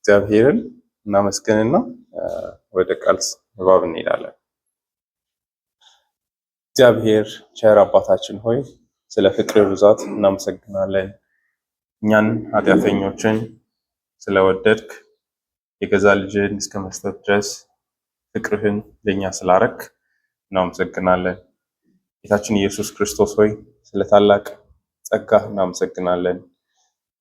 እግዚአብሔርን እናመስግንና ወደ ቃል ንባብ እንሄዳለን። እግዚአብሔር ቸር አባታችን ሆይ ስለ ፍቅር ብዛት እናመሰግናለን። እኛን ኃጢአተኞችን ስለወደድክ የገዛ ልጅህን እስከ መስጠት ድረስ ፍቅርህን ለኛ ስላረክ እናመሰግናለን። ጌታችን ኢየሱስ ክርስቶስ ሆይ ስለ ታላቅ ጸጋ እናመሰግናለን።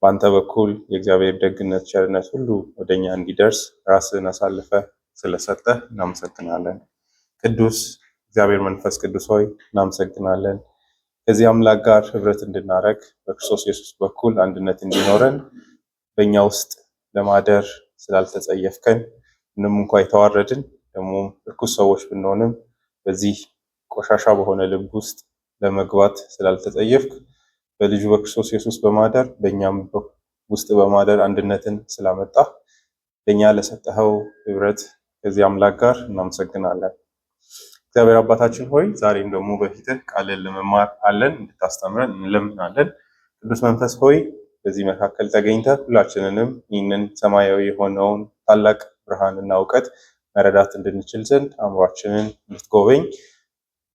በአንተ በኩል የእግዚአብሔር ደግነት፣ ቸርነት ሁሉ ወደኛ እንዲደርስ ራስህን አሳልፈ ስለሰጠህ እናመሰግናለን። ቅዱስ እግዚአብሔር መንፈስ ቅዱስ ሆይ እናመሰግናለን። ከዚህ አምላክ ጋር ህብረት እንድናረግ በክርስቶስ ኢየሱስ በኩል አንድነት እንዲኖረን በእኛ ውስጥ ለማደር ስላልተጸየፍከን ምንም እንኳ የተዋረድን ደግሞ እርኩስ ሰዎች ብንሆንም በዚህ ቆሻሻ በሆነ ልብ ውስጥ ለመግባት ስላልተጸየፍክ በልጁ በክርስቶስ ኢየሱስ በማደር በእኛም ውስጥ በማደር አንድነትን ስላመጣ ለእኛ ለሰጠኸው ህብረት ከዚህ አምላክ ጋር እናመሰግናለን። እግዚአብሔር አባታችን ሆይ ዛሬም ደግሞ በፊትህ ቃልን ለመማር አለን፣ እንድታስተምረን እንለምናለን። ቅዱስ መንፈስ ሆይ በዚህ መካከል ተገኝተህ ሁላችንንም ይህንን ሰማያዊ የሆነውን ታላቅ ብርሃንና እውቀት መረዳት እንድንችል ዘንድ አእምሯችንን እንድትጎበኝ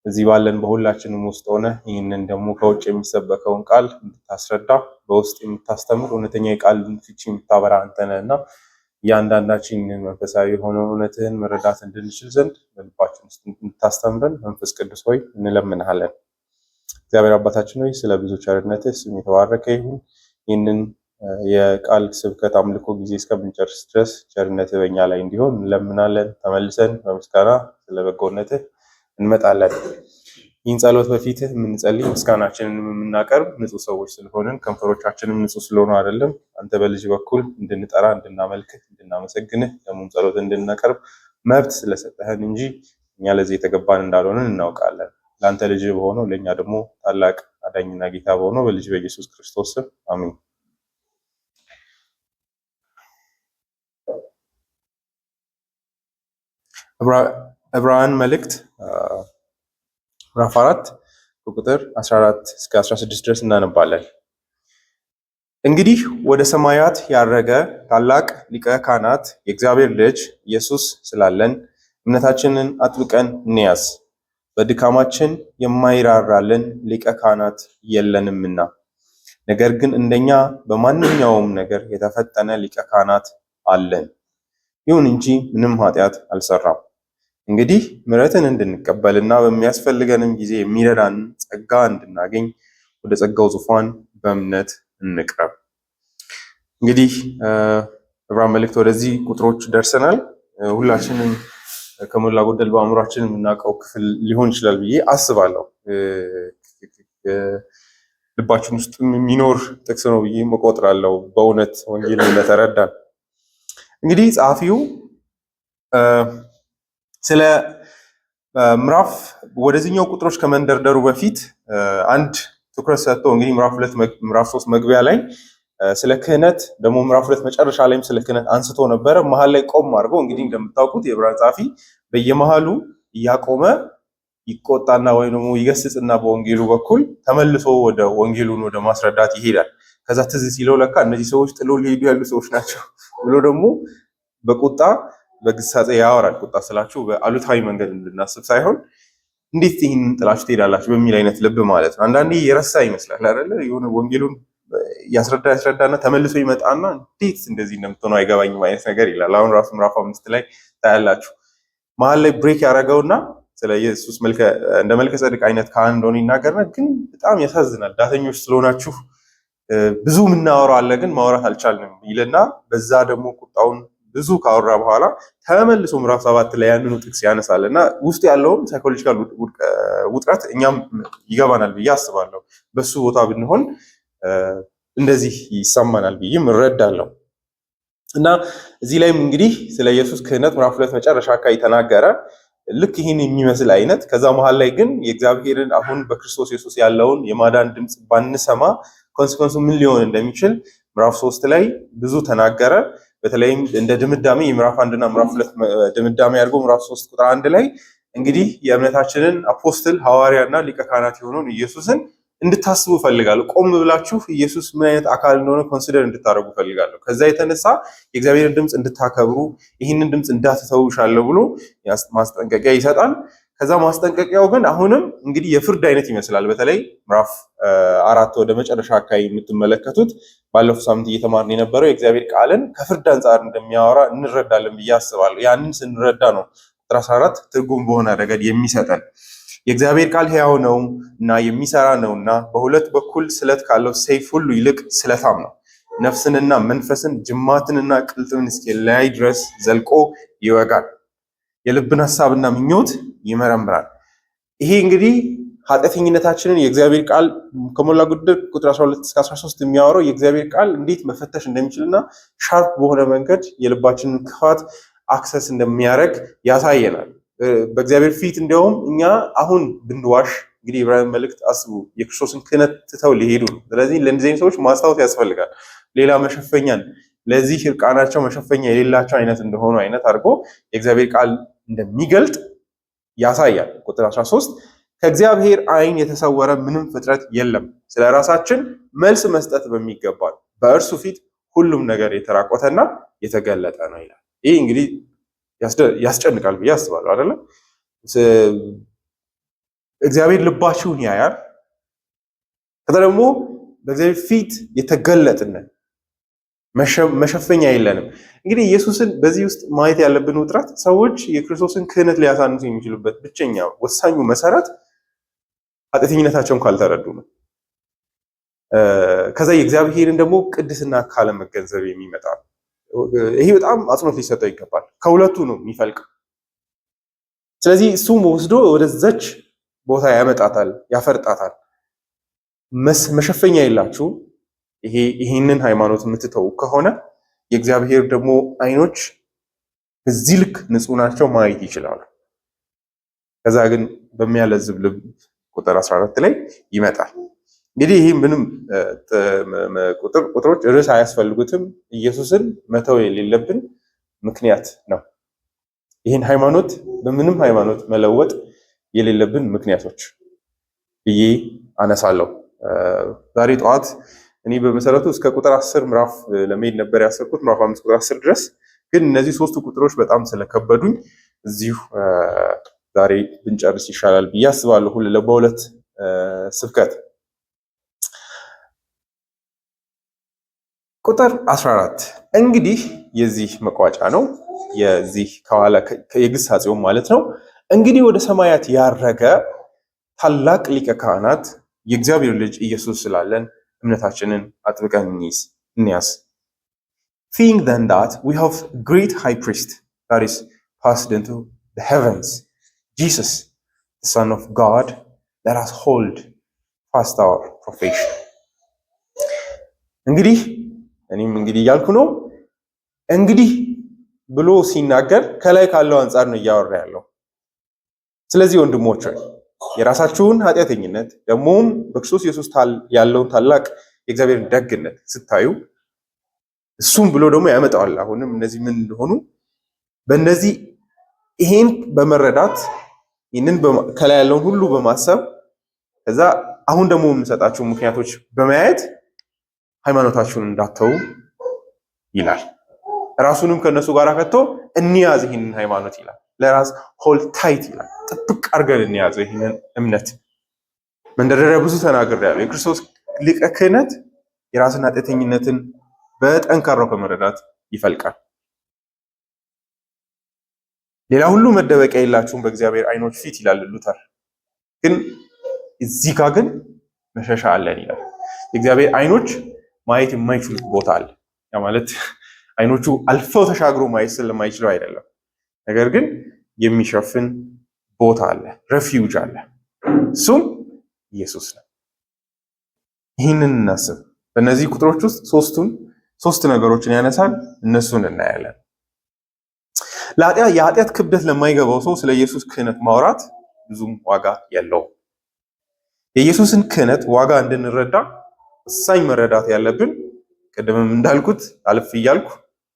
እዚህ ባለን በሁላችንም ውስጥ ሆነ ይህንን ደግሞ ከውጭ የሚሰበከውን ቃል እንድታስረዳ በውስጥ የምታስተምር እውነተኛ የቃል ፍቺ የምታበራ አንተ ነህና እያንዳንዳችን መንፈሳዊ የሆነ እውነትህን መረዳት እንድንችል ዘንድ በልባችን ውስጥ እንድታስተምረን መንፈስ ቅዱስ ሆይ እንለምንሃለን። እግዚአብሔር አባታችን ሆይ ስለ ብዙ ቸርነትህ ስም የተባረከ ይሁን። ይህንን የቃል ስብከት አምልኮ ጊዜ እስከምንጨርስ ድረስ ቸርነትህ በእኛ ላይ እንዲሆን እንለምናለን። ተመልሰን በምስጋና ስለ በጎነትህ እንመጣለን። ይህን ጸሎት በፊትህ የምንጸልይ ምስጋናችንን የምናቀርብ ንጹህ ሰዎች ስለሆንን ከንፈሮቻችንም ንጹህ ስለሆኑ አይደለም፣ አንተ በልጅ በኩል እንድንጠራ እንድናመልክህ እንድናመሰግንህ ደግሞም ጸሎት እንድናቀርብ መብት ስለሰጠህን እንጂ እኛ ለዚህ የተገባን እንዳልሆንን እናውቃለን። ለአንተ ልጅ በሆነው ለእኛ ደግሞ ታላቅ አዳኝና ጌታ በሆነው በልጅ በኢየሱስ ክርስቶስ ስም አሜን። ዕብራውያን መልእክት ምዕራፍ 4 ከቁጥር 14 እስከ 16 ድረስ እናነባለን። እንግዲህ ወደ ሰማያት ያረገ ታላቅ ሊቀ ካህናት የእግዚአብሔር ልጅ ኢየሱስ ስላለን እምነታችንን አጥብቀን እንያዝ። በድካማችን የማይራራልን ሊቀ ካህናት የለንምና፣ ነገር ግን እንደኛ በማንኛውም ነገር የተፈተነ ሊቀ ካህናት አለን። ይሁን እንጂ ምንም ኃጢአት አልሰራም። እንግዲህ ምሕረትን እንድንቀበልና በሚያስፈልገንም ጊዜ የሚረዳን ጸጋ እንድናገኝ ወደ ጸጋው ዙፋን በእምነት እንቅረብ። እንግዲህ ዕብራውያን መልእክት ወደዚህ ቁጥሮች ደርሰናል። ሁላችንም ከሞላ ጎደል በአእምሯችን የምናውቀው ክፍል ሊሆን ይችላል ብዬ አስባለሁ። ልባችን ውስጥ የሚኖር ጥቅስ ነው ብዬ እቆጥራለሁ። በእውነት ወንጌል ለተረዳን እንግዲህ ጸሐፊው ስለ ምዕራፍ ወደዚህኛው ቁጥሮች ከመንደርደሩ በፊት አንድ ትኩረት ሰጥቶ እንግዲህ ምዕራፍ 3 መግቢያ ላይ ስለ ክህነት ደግሞ ምዕራፍ 2 መጨረሻ ላይም ስለ ክህነት አንስቶ ነበረ። መሀል ላይ ቆም አድርጎ እንግዲህ እንደምታውቁት የዕብራውያን ጸሐፊ በየመሃሉ እያቆመ ይቆጣና ወይ ደግሞ ይገስጽና በወንጌሉ በኩል ተመልሶ ወደ ወንጌሉን ወደ ማስረዳት ይሄዳል። ከዛ ትዝ ሲለው ለካ እነዚህ ሰዎች ጥሎ ሊሄዱ ያሉ ሰዎች ናቸው ብሎ ደግሞ በቁጣ በግሳጼ ያወራል። ቁጣ ስላችሁ በአሉታዊ መንገድ እንድናስብ ሳይሆን እንዴት ይህንን ጥላችሁ ትሄዳላችሁ በሚል አይነት ልብ ማለት ነው። አንዳንዴ የረሳ ይመስላል አይደለ? የሆነ ወንጌሉን ያስረዳና ተመልሶ ይመጣና እንዴት እንደዚህ እንደምትሆኑ አይገባኝም አይነት ነገር ይላል። አሁን ራሱ ምዕራፍ 5 ላይ ታያላችሁ። መሀል ላይ ብሬክ ያደረገውና ስለ ኢየሱስ እንደ መልከ ጸድቅ አይነት ካህን እንደሆነ ይናገርና ግን በጣም ያሳዝናል። ዳተኞች ስለሆናችሁ ብዙ የምናወራው አለ ግን ማውራት አልቻልንም ይልና በዛ ደግሞ ቁጣውን ብዙ ካወራ በኋላ ተመልሶ ምዕራፍ 7 ላይ ያንኑ ጥቅስ ያነሳልና ውስጥ ያለውም ሳይኮሎጂካል ውጥረት እኛም ይገባናል ብዬ አስባለሁ። በሱ ቦታ ብንሆን እንደዚህ ይሰማናል ብዬም እረዳለሁ። እና እዚህ ላይም እንግዲህ ስለ ኢየሱስ ክህነት ምዕራፍ 2 መጨረሻ አካባቢ ተናገረ። ልክ ይህን የሚመስል አይነት ከዛ መሀል ላይ ግን የእግዚአብሔርን አሁን በክርስቶስ ኢየሱስ ያለውን የማዳን ድምፅ ባንሰማ ኮንሲኮንሱ ምን ሊሆን እንደሚችል ምዕራፍ 3 ላይ ብዙ ተናገረ። በተለይም እንደ ድምዳሜ የምዕራፍ 1 እና ምዕራፍ 2 ድምዳሜ አድርጎ ምዕራፍ 3 ቁጥር 1 ላይ እንግዲህ የእምነታችንን አፖስትል ሐዋርያና ሊቀ ካህናት የሆነውን ኢየሱስን እንድታስቡ ፈልጋለሁ። ቆም ብላችሁ ኢየሱስ ምን አይነት አካል እንደሆነ ኮንሲደር እንድታደርጉ ፈልጋለሁ። ከዛ የተነሳ የእግዚአብሔርን ድምፅ እንድታከብሩ ይህንን ድምፅ እንዳትተውሻለሁ ብሎ ማስጠንቀቂያ ይሰጣል። ከዛ ማስጠንቀቂያው ግን አሁንም እንግዲህ የፍርድ አይነት ይመስላል። በተለይ ምዕራፍ 4 ወደ መጨረሻ አካባቢ የምትመለከቱት ባለፈው ሳምንት እየተማርን የነበረው የእግዚአብሔር ቃልን ከፍርድ አንጻር እንደሚያወራ እንረዳለን ብዬ አስባለሁ። ያንን ስንረዳ ነው ቁጥር 14 ትርጉም በሆነ ረገድ የሚሰጠን። የእግዚአብሔር ቃል ሕያው ነው እና የሚሰራ ነውና በሁለት በኩል ስለት ካለው ሰይፍ ሁሉ ይልቅ ስለታም ነው፣ ነፍስንና መንፈስን ጅማትንና ቅልጥምን እስኪለያይ ድረስ ዘልቆ ይወጋል፣ የልብን ሐሳብና ምኞት ይመረምራል። ይሄ እንግዲህ ኃጢአተኝነታችንን የእግዚአብሔር ቃል ከሞላ ጎደል ቁጥር 12 እስከ 13 የሚያወራው የእግዚአብሔር ቃል እንዴት መፈተሽ እንደሚችልና ሻርፕ በሆነ መንገድ የልባችንን ክፋት አክሰስ እንደሚያደርግ ያሳየናል። በእግዚአብሔር ፊት እንዲያውም እኛ አሁን ብንዋሽ እንግዲህ የዕብራውያን መልእክት አስቡ፣ የክርስቶስን ክህነት ትተው ሊሄዱ ነው። ስለዚህ ለእነዚህ ሰዎች ማስታወስ ያስፈልጋል። ሌላ መሸፈኛን ለዚህ እርቃናቸው መሸፈኛ የሌላቸው አይነት እንደሆኑ አይነት አድርጎ የእግዚአብሔር ቃል እንደሚገልጥ ያሳያል። ቁጥር 13 ከእግዚአብሔር ዓይን የተሰወረ ምንም ፍጥረት የለም፣ ስለ ራሳችን መልስ መስጠት በሚገባል በእርሱ ፊት ሁሉም ነገር የተራቆተና የተገለጠ ነው ይላል። ይህ እንግዲህ ያስጨንቃል ብዬ አስባለሁ። አይደለም? እግዚአብሔር ልባችሁን ያያል። ከዛ ደግሞ በእግዚአብሔር ፊት የተገለጥነን መሸፈኛ የለንም። እንግዲህ ኢየሱስን በዚህ ውስጥ ማየት ያለብን ውጥረት ሰዎች የክርስቶስን ክህነት ሊያሳንሱ የሚችሉበት ብቸኛ ወሳኙ መሰረት ኃጢአተኝነታቸውን ካልተረዱ ነው። ከዛ የእግዚአብሔርን ደግሞ ቅድስና ካለመገንዘብ የሚመጣ ነው። ይሄ በጣም አጽንኦት ሊሰጠው ይገባል። ከሁለቱ ነው የሚፈልቅ። ስለዚህ እሱም ወስዶ ወደዛች ቦታ ያመጣታል፣ ያፈርጣታል። መሸፈኛ የላችሁ ይህንን ሃይማኖት የምትተው ከሆነ የእግዚአብሔር ደግሞ ዓይኖች በዚህ ልክ ንጹህ ናቸው ማየት ይችላሉ። ከዛ ግን በሚያለዝብ ልብ ቁጥር 14 ላይ ይመጣል። እንግዲህ ይህ ምንም ቁጥሮች ርዕስ አያስፈልጉትም። ኢየሱስን መተው የሌለብን ምክንያት ነው። ይህን ሃይማኖት በምንም ሃይማኖት መለወጥ የሌለብን ምክንያቶች ብዬ አነሳለሁ። ዛሬ ጠዋት እኔ በመሰረቱ እስከ ቁጥር 10 ምዕራፍ ለመሄድ ነበር ያሰብኩት፣ ምዕራፍ 5 ቁጥር 10 ድረስ። ግን እነዚህ ሶስቱ ቁጥሮች በጣም ስለከበዱኝ እዚሁ ዛሬ ብንጨርስ ይሻላል ብዬ አስባለሁ። በሁለት ስብከት ቁጥር 14 እንግዲህ የዚህ መቋጫ ነው። የዚህ ከኋላ የግሳጼው ማለት ነው። እንግዲህ ወደ ሰማያት ያረገ ታላቅ ሊቀ ካህናት የእግዚአብሔር ልጅ ኢየሱስ ስላለን እምነታችንን አጥብቀን እንያዝ። Seeing then that we have a great high priest that is passed into the heavens, Jesus, the Son of God, let us hold fast our profession. እንግዲህ እኔም እንግዲህ እያልኩ ነው። እንግዲህ ብሎ ሲናገር ከላይ ካለው አንጻር ነው እያወራ ያለው። ስለዚህ ወንድሞች የራሳችሁን ኃጢአተኝነት ደግሞም በክርስቶስ ኢየሱስ ያለውን ታላቅ የእግዚአብሔርን ደግነት ስታዩ እሱም ብሎ ደግሞ ያመጣዋል። አሁንም እነዚህ ምን እንደሆኑ በእነዚህ ይሄን በመረዳት ይህንን ከላይ ያለውን ሁሉ በማሰብ ከዛ አሁን ደግሞ የምንሰጣቸው ምክንያቶች በማየት ሃይማኖታችሁን እንዳትተው ይላል። ራሱንም ከነሱ ጋር ከቶ እንያዝ ይህንን ሃይማኖት ይላል። ለራስ ሆልድ ታይት ይላል። ጥብቅ አድርገን እንያዘው ይህንን እምነት። መንደርደሪያ ብዙ ተናግሬያለሁ። የክርስቶስ ሊቀ ክህነት የራስን ኃጢአተኝነትን በጠንካራው ከመረዳት ይፈልቃል። ሌላ ሁሉ መደበቂያ የላችሁም በእግዚአብሔር ዓይኖች ፊት ይላል ሉተር። ግን እዚህ ጋር ግን መሸሻ አለን ይላል። የእግዚአብሔር ዓይኖች ማየት የማይችሉት ቦታ አለ። ያ ማለት ዓይኖቹ አልፈው ተሻግሮ ማየት ስለማይችሉ አይደለም። ነገር ግን የሚሸፍን ቦታ አለ፣ ረፊውጅ አለ። እሱም ኢየሱስ ነው። ይህንን እናስብ። በእነዚህ ቁጥሮች ውስጥ ሶስት ነገሮችን ያነሳል። እነሱን እናያለን። የኃጢአት ክብደት ለማይገባው ሰው ስለ ኢየሱስ ክህነት ማውራት ብዙም ዋጋ የለውም። የኢየሱስን ክህነት ዋጋ እንድንረዳ ወሳኝ መረዳት ያለብን ቅድምም እንዳልኩት አልፍ እያልኩ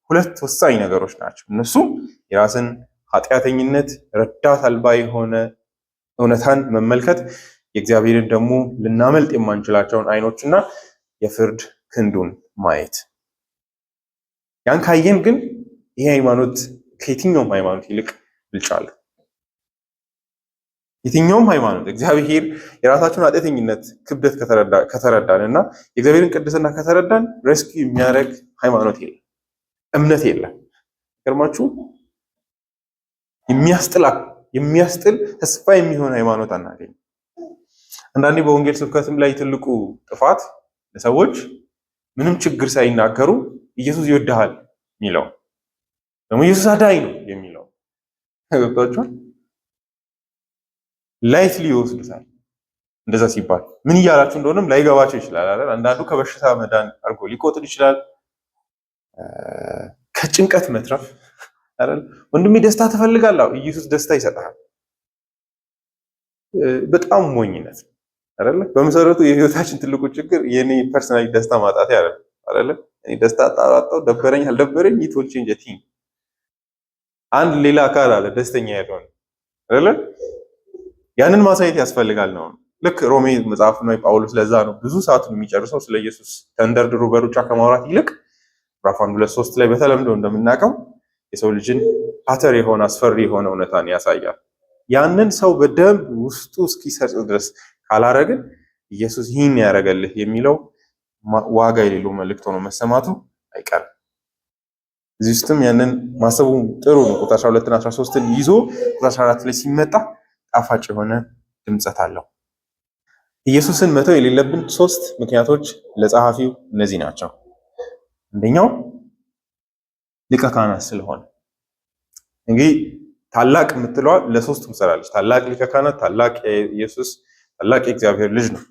ሁለት ወሳኝ ነገሮች ናቸው። እነሱም የራስን ኃጢአተኝነት ረዳት አልባ የሆነ እውነታን መመልከት፣ የእግዚአብሔርን ደግሞ ልናመልጥ የማንችላቸውን አይኖችና የፍርድ ክንዱን ማየት። ያን ካየን ግን ይሄ ሃይማኖት ከየትኛውም ሃይማኖት ይልቅ ብልጫ አለው። የትኛውም ሃይማኖት እግዚአብሔር የራሳችሁን ኃጢአተኝነት ክብደት ከተረዳን እና የእግዚአብሔርን ቅድስና ከተረዳን ሬስኪው የሚያደርግ ሃይማኖት የለም፣ እምነት የለም። ገርማችሁ የሚያስጥል ተስፋ የሚሆን ሃይማኖት አናገኝ። አንዳንዴ በወንጌል ስብከትም ላይ ትልቁ ጥፋት ለሰዎች ምንም ችግር ሳይናገሩ ኢየሱስ ይወድሃል የሚለው ደግሞ ኢየሱስ አዳኝ ነው የሚለው ገብቷችኋል? ላይትሊ ይወስዱታል። እንደዛ ሲባል ምን እያላችሁ እንደሆነም ላይገባቸው ይችላል አይደል? አንዳንዱ ከበሽታ መዳን አድርጎ ሊቆጥር ይችላል፣ ከጭንቀት መትረፍ አይደል? ወንድሜ ደስታ ትፈልጋለህ? ኢየሱስ ደስታ ይሰጣል። በጣም ሞኝነት አይደል? በመሰረቱ የህይወታችን ትልቁ ችግር የኔ ፐርሰናሊ ደስታ ማጣት አይደል? እኔ ደስታ አጣጣው ደበረኝ አልደበረኝ ይቶል ቼንጅ ቲንግ አንድ ሌላ አካል አለ ደስተኛ ያልሆነ አይደል? ያንን ማሳየት ያስፈልጋል ነው። ልክ ሮሜ መጽሐፍ ነው ጳውሎስ ለዛ ነው ብዙ ሰዓቱን የሚጨርሰው ስለ ኢየሱስ ተንደርድሮ በሩጫ ከማውራት ይልቅ ምዕራፍ 1:2-3 ላይ በተለምዶ እንደምናውቀው የሰው ልጅን ፓተር የሆነ አስፈሪ የሆነ እውነታን ያሳያል። ያንን ሰው በደንብ ውስጡ እስኪሰርጽ ድረስ ካላረግን ኢየሱስ ይህን ያደረገልህ የሚለው ዋጋ የሌለው መልእክት ሆኖ መሰማቱ አይቀርም። እዚህ ውስጥም ያንን ማሰቡ ጥሩ ነው። ቁጥር 12 እና 13ን ይዞ ቁጥር 14 ላይ ሲመጣ ጣፋጭ የሆነ ድምጸት አለው። ኢየሱስን መተው የሌለብን 3 ምክንያቶች ለጸሐፊው እነዚህ ናቸው። አንደኛው ሊቀ ካህናት ስለሆነ። እንግዲህ ታላቅ የምትለዋ ለሶስቱም ትሰራለች። ታላቅ ሊቀ ካህናት፣ ታላቅ ኢየሱስ፣ ታላቅ የእግዚአብሔር ልጅ ነው።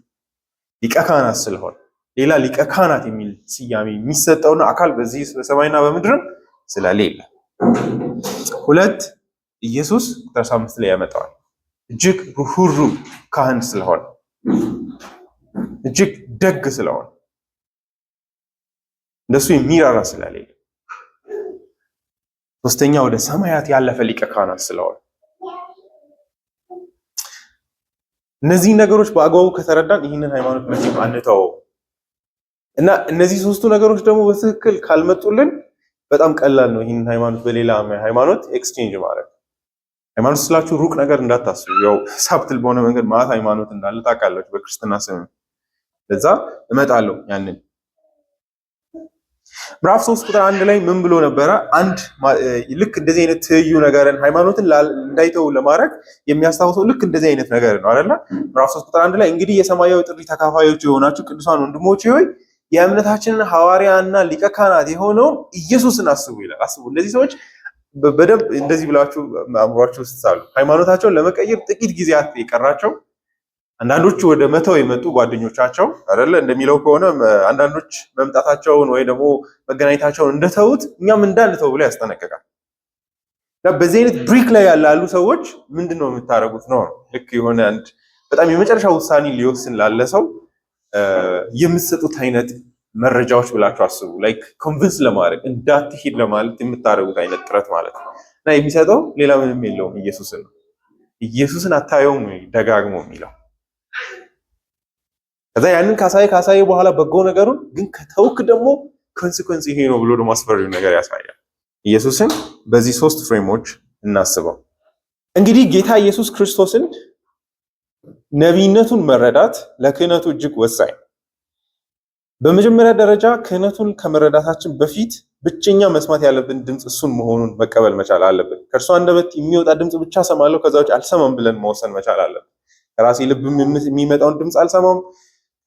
ሊቀ ካህናት ስለሆነ ሌላ ሊቀ ካህናት የሚል ስያሜ የሚሰጠውና አካል በዚህ በሰማይና በምድርም ስለሌለ። 2 ኢየሱስ ቁጥር 15 ላይ ያመጣዋል። እጅግ ሩህሩህ ካህን ስለሆነ፣ እጅግ ደግ ስለሆነ፣ እንደሱ የሚራራ ስለሌለ። 3ኛ ወደ ሰማያት ያለፈ ሊቀ ካህናት ስለሆነ። እነዚህ ነገሮች በአግባቡ ከተረዳን ይህንን ሃይማኖት መቼም አንተው እና እነዚህ 3ቱ ነገሮች ደግሞ በትክክል ካልመጡልን በጣም ቀላል ነው ይህንን ሃይማኖት በሌላ ሃይማኖት ኤክስቼንጅ ማድረግ። ሃይማኖት ስላችሁ ሩቅ ነገር እንዳታስቡ። ያው ሳብትል በሆነ መንገድ ማለት ሃይማኖት እንዳለ ታውቃላችሁ በክርስትና ስም። ለዛ እመጣለሁ ያንን ምዕራፍ 3 ቁጥር 1 ላይ ምን ብሎ ነበረ? ልክ እንደዚህ አይነት ትይዩ ነገርን ሃይማኖትን እንዳይተው ለማድረግ የሚያስታውሰው ልክ እንደዚህ አይነት ነገር ነው አይደል? ምዕራፍ 3 ቁጥር 1 ላይ እንግዲህ የሰማያዊ ጥሪ ተካፋዮች የሆናችሁ ቅዱሳን ወንድሞቼ ሆይ የእምነታችንን ሐዋርያና ሊቀ ካህናት የሆነውን ኢየሱስን አስቡ ይላል። አስቡ። እነዚህ ሰዎች በደንብ እንደዚህ ብላችሁ አእምሯችሁ ውስጥ ሳሉ ሃይማኖታቸውን ለመቀየር ጥቂት ጊዜያት የቀራቸው፣ አንዳንዶቹ ወደ መተው የመጡ ጓደኞቻቸው አይደለ እንደሚለው ከሆነ አንዳንዶች መምጣታቸውን ወይ ደግሞ መገናኘታቸውን እንደተውት እኛም እንዳንተው ብሎ ያስጠነቅቃል። በዚህ አይነት ብሪክ ላይ ያሉ ሰዎች ምንድነው የምታረጉት ነው? ልክ የሆነ አንድ በጣም የመጨረሻ ውሳኔ ሊወስን ላለ ሰው የምትሰጡት አይነት መረጃዎች ብላችሁ አስቡ። ላይክ ኮንቪንስ ለማድረግ እንዳትሄድ ለማለት የምታደርጉት አይነት ጥረት ማለት ነው። እና የሚሰጠው ሌላ ምንም የለውም ኢየሱስን ነው። ኢየሱስን አታየውም ደጋግሞ የሚለው ከዛ ያንን ካሳየ በኋላ በጎ ነገሩን ግን ከተውክ ደግሞ ኮንሲኩዌንስ ይሄ ነው ብሎ ደግሞ አስፈሪው ነገር ያሳያል። ኢየሱስን በዚህ 3 ፍሬሞች እናስበው። እንግዲህ ጌታ ኢየሱስ ክርስቶስን ነቢይነቱን መረዳት ለክህነቱ እጅግ ወሳኝ። በመጀመሪያ ደረጃ ክህነቱን ከመረዳታችን በፊት ብቸኛ መስማት ያለብን ድምፅ እሱን መሆኑን መቀበል መቻል አለብን። ከእርሱ አንደበት የሚወጣ ድምፅ ብቻ ሰማለሁ ከዛ ውጭ አልሰማም ብለን መወሰን መቻል አለብን። ከራሴ ልብ የሚመጣውን ድምፅ አልሰማም፣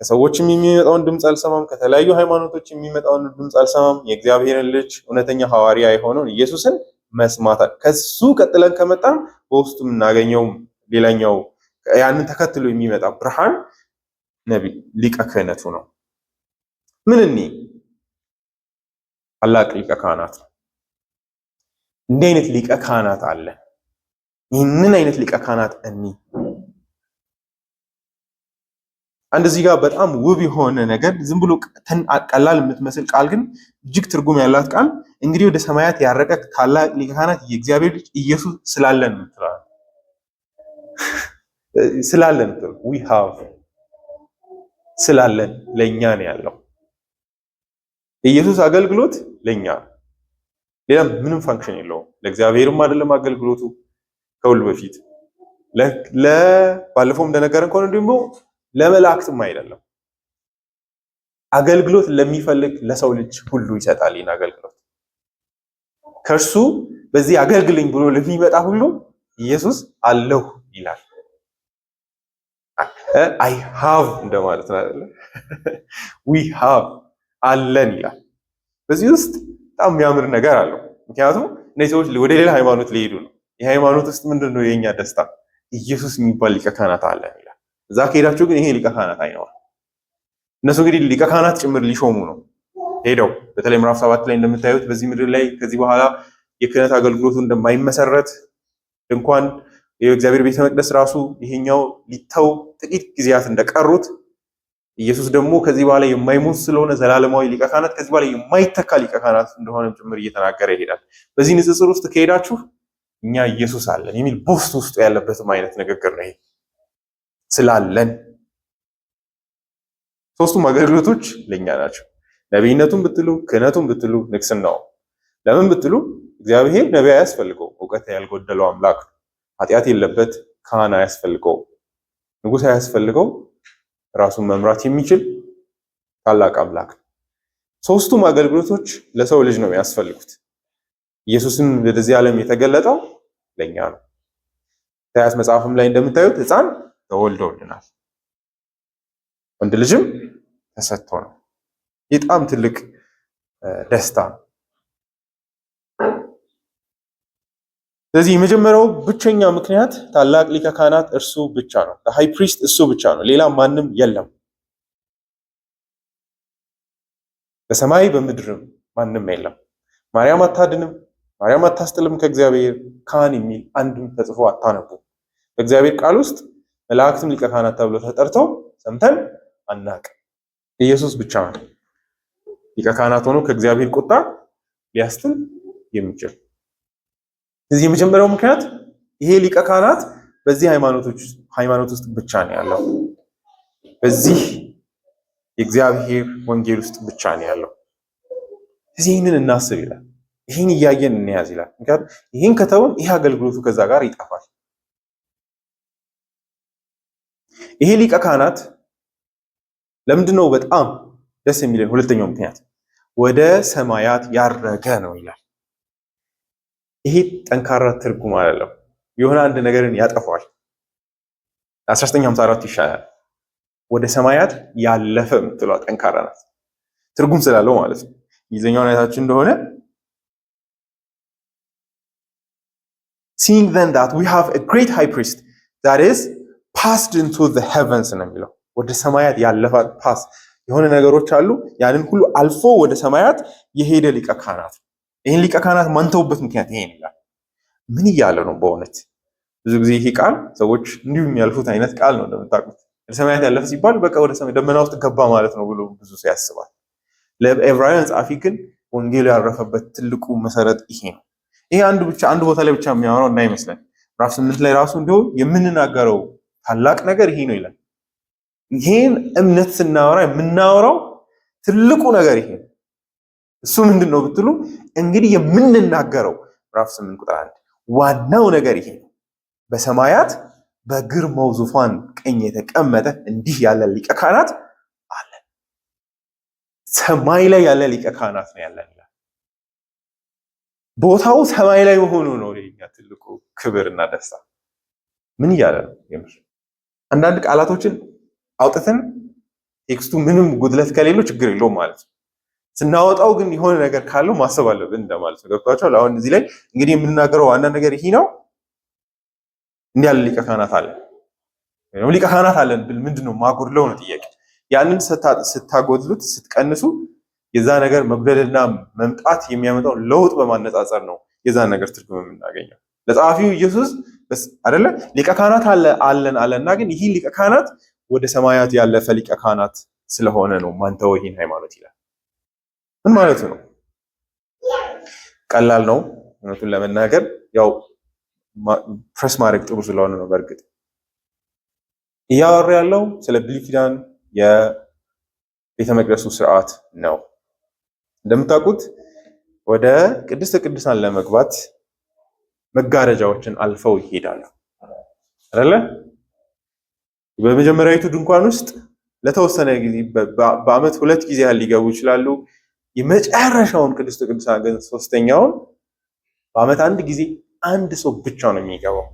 ከሰዎችም የሚመጣውን ድምፅ አልሰማም፣ ከተለያዩ ሃይማኖቶች የሚመጣውን ድምፅ አልሰማም። የእግዚአብሔርን ልጅ እውነተኛ ሐዋርያ የሆነውን ኢየሱስን መስማት። ከሱ ቀጥለን ከመጣም በውስጡ የምናገኘው ሌላኛው ያንን ተከትሎ የሚመጣ ብርሃን ነቢይ ሊቀ ክህነቱ ነው። ምን ታላቅ ሊቀ ካህናት ነው። እንዲህ አይነት ሊቀ ካህናት አለ። ይህንን አይነት ሊቀ ካህናት አንድ እዚህ ጋር በጣም ውብ የሆነ ነገር ዝም ብሎ ቀላል የምትመስል ቃል ግን እጅግ ትርጉም ያላት ቃል እንግዲህ ወደ ሰማያት ያረቀ ታላቅ ሊቀ ካህናት የእግዚአብሔር ልጅ ኢየሱስ ስላለን ምትላል። ስላለን we have ስላለን ለኛ ነው ያለው። የኢየሱስ አገልግሎት ለኛ ሌላ ምንም ፋንክሽን የለውም። ለእግዚአብሔርም አይደለም አገልግሎቱ ከሁሉ በፊት ባለፈው እንደነገረን ከሆነ ደግሞ ለመላእክትም አይደለም። አገልግሎት ለሚፈልግ ለሰው ልጅ ሁሉ ይሰጣል። ይህን አገልግሎት ከእርሱ በዚህ አገልግልኝ ብሎ ለሚመጣ ሁሉ ኢየሱስ አለሁ ይላል። I have እንደማለት ነው አይደል? we have አለን ይላል። በዚህ ውስጥ በጣም የሚያምር ነገር አለው። ምክንያቱም እነዚህ ሰዎች ወደ ሌላ ሃይማኖት ሊሄዱ ነው። የሃይማኖት ውስጥ ምንድነው የኛ ደስታ? ኢየሱስ የሚባል ሊቀ ካህናት አለ ይላል። እዛ ከሄዳችሁ ግን ይሄ ሊቀ ካህናት አይነዋል። እነሱ እንግዲህ ሊቀ ካህናት ጭምር ሊሾሙ ነው ሄደው። በተለይ ምዕራፍ 7 ላይ እንደምታዩት በዚህ ምድር ላይ ከዚህ በኋላ የክህነት አገልግሎቱ እንደማይመሰረት እንኳን የእግዚአብሔር ቤተ መቅደስ ራሱ ይሄኛው ሊተው ጥቂት ጊዜያት እንደቀሩት ኢየሱስ ደግሞ ከዚህ በኋላ የማይሞት ስለሆነ ዘላለማዊ ሊቀ ካህናት ከዚህ በኋላ የማይተካ ሊቀ ካህናት እንደሆነ ጭምር እየተናገረ ይሄዳል። በዚህ ንጽጽር ውስጥ ከሄዳችሁ እኛ ኢየሱስ አለን የሚል ቦስት ውስጥ ያለበትም አይነት ንግግር ነው። ይሄ ስላለን ሶስቱም አገልግሎቶች ለኛ ናቸው። ነብይነቱን ብትሉ፣ ክህነቱን ብትሉ፣ ንግስናው ለምን ብትሉ እግዚአብሔር ነቢይ አያስፈልገው፣ ዕውቀት ያልጎደለው አምላክ፣ ኃጢአት የለበት ካህን አያስፈልገው፣ ንጉስ አያስፈልገው፣ ራሱን መምራት የሚችል ታላቅ አምላክ። ሶስቱም አገልግሎቶች ለሰው ልጅ ነው የሚያስፈልጉት። ኢየሱስን ወደዚህ ዓለም የተገለጠው ለኛ ነው። ኢሳይያስ መጽሐፍም ላይ እንደምታዩት ሕፃን ተወልዶልናል፣ ወንድ ልጅም ተሰጥቶናል። በጣም ትልቅ ደስታ ነው። ስለዚህ የመጀመሪያው ብቸኛ ምክንያት ታላቅ ሊቀ ካህናት እርሱ ብቻ ነው። ሃይ ፕሪስት እሱ ብቻ ነው፣ ሌላ ማንም የለም። በሰማይ በምድርም ማንም የለም። ማርያም አታድንም፣ ማርያም አታስጥልም ከእግዚአብሔር ካህን የሚል አንድም ተጽፎ አታነቡ። በእግዚአብሔር ቃል ውስጥ መላእክትም ሊቀ ካህናት ተብሎ ተጠርተው ሰምተን አናውቅም። ኢየሱስ ብቻ ነው ሊቀ ካህናት ሆኖ ከእግዚአብሔር ቁጣ ሊያስጥል የሚችል። ስለዚህ የመጀመሪያው ምክንያት ይሄ ሊቀ ካህናት በዚህ ሃይማኖት ውስጥ ብቻ ነው ያለው። በዚህ የእግዚአብሔር ወንጌል ውስጥ ብቻ ነው ያለው። ስለዚህ ይህንን እናስብ ይላል። ይህን እያየን እንያዝ ይላል። ምክንያቱም ይህን ከተውን ይህ አገልግሎቱ ከዛ ጋር ይጠፋል። ይሄ ሊቀ ካህናት ለምንድን ነው በጣም ደስ የሚለን? ሁለተኛው ምክንያት ወደ ሰማያት ያረገ ነው ይላል። ይሄ ጠንካራ ትርጉም አይደለም። የሆነ አንድ ነገርን ያጠፋዋል። 1954 ይሻላል። ወደ ሰማያት ያለፈ የምትለው ጠንካራ ናት፣ ትርጉም ስላለው ማለት ነው። ይዘኛውን አይታችሁ እንደሆነ seeing then that we have a great high priest that is passed into the heavens ነው የሚለው። ወደ ሰማያት ያለፈ ፓስ የሆነ ነገሮች አሉ። ያንን ሁሉ አልፎ ወደ ሰማያት የሄደ ሊቀ ካህናት። ይሄን ሊቀ ካህናት ማንተውበት ምክንያት ይሄን ይላል። ምን እያለ ነው? በእውነት ብዙ ጊዜ ይሄ ቃል ሰዎች እንዲሁ የሚያልፉት አይነት ቃል ነው። እንደምታውቁት ወደ ሰማያት ያለፈ ሲባል በቃ ወደ ሰማይ ደመና ውስጥ ገባ ማለት ነው ብሎ ብዙ ሰው ያስባል። ለዕብራውያን ጻፊ ግን ወንጌሉ ያረፈበት ትልቁ መሰረት ይሄ ነው። ይሄ አንድ ቦታ ላይ ብቻ የሚያወራው እንዳይመስለን። ምዕራፍ 8 ላይ ራሱ እንዲሁ የምንናገረው ታላቅ ነገር ይሄ ነው ይላል። ይሄን እምነት ስናወራ የምናወራው ትልቁ ነገር ይሄ ነው። እሱ ምንድነው ብትሉ እንግዲህ የምንናገረው ምዕራፍ 8 ቁጥር 1 ዋናው ነገር ይሄ ነው። በሰማያት በግርማው ዙፋን ቀኝ የተቀመጠ እንዲህ ያለ ሊቀ ካህናት አለ። ሰማይ ላይ ያለ ሊቀ ካህናት ነው ያለን ይላል። ቦታው ሰማይ ላይ መሆኑ ነው ለኛ ትልቁ ክብርና ደስታ። ምን እያለ ነው? አንዳንድ ቃላቶችን አውጥተን ቴክስቱ ምንም ጉድለት ከሌለው ችግር የለውም ማለት ነው። ስናወጣው ግን የሆነ ነገር ካለው ማሰብ አለብን እንደማለት ነው። ገብቷችኋል? አሁን እዚህ ላይ እንግዲህ የምንናገረው ዋና ነገር ይሄ ነው። እንዲህ ያለ ሊቀ ካህናት አለ። ሊቀ ካህናት አለን ብል ምንድነው ማጎድለው ነው ጥያቄ። ያንን ስታጎድሉት ስትቀንሱ የዛ ነገር መጉደልና መምጣት የሚያመጣው ለውጥ በማነጻጸር ነው የዛ ነገር ትርጉም የምናገኘው። ለጸሐፊው ኢየሱስ አይደለ ሊቀ ካህናት አለን አለና ግን ይህ ሊቀ ካህናት ወደ ሰማያት ያለፈ ሊቀ ካህናት ስለሆነ ነው ማንተው ይህን ሃይማኖት ይላል። ምን ማለት ነው? ቀላል ነው እውነቱን ለመናገር ያው ፕሬስ ማድረግ ጥሩ ስለሆነ ነው። በእርግጥ እያወራ ያለው ስለ ብሉይ ኪዳን የቤተ መቅደሱ ስርዓት ነው። እንደምታውቁት ወደ ቅድስተ ቅዱሳን ለመግባት መጋረጃዎችን አልፈው ይሄዳሉ አይደለ? በመጀመሪያዊቱ ድንኳን ውስጥ ለተወሰነ ጊዜ በአመት 2 ጊዜ ያህል ሊገቡ ይችላሉ። የመጨረሻውን ቅድስተ ቅዱሳን ግን ሶስተኛውን በአመት 1 ጊዜ አንድ ሰው ብቻ ነው የሚገባው።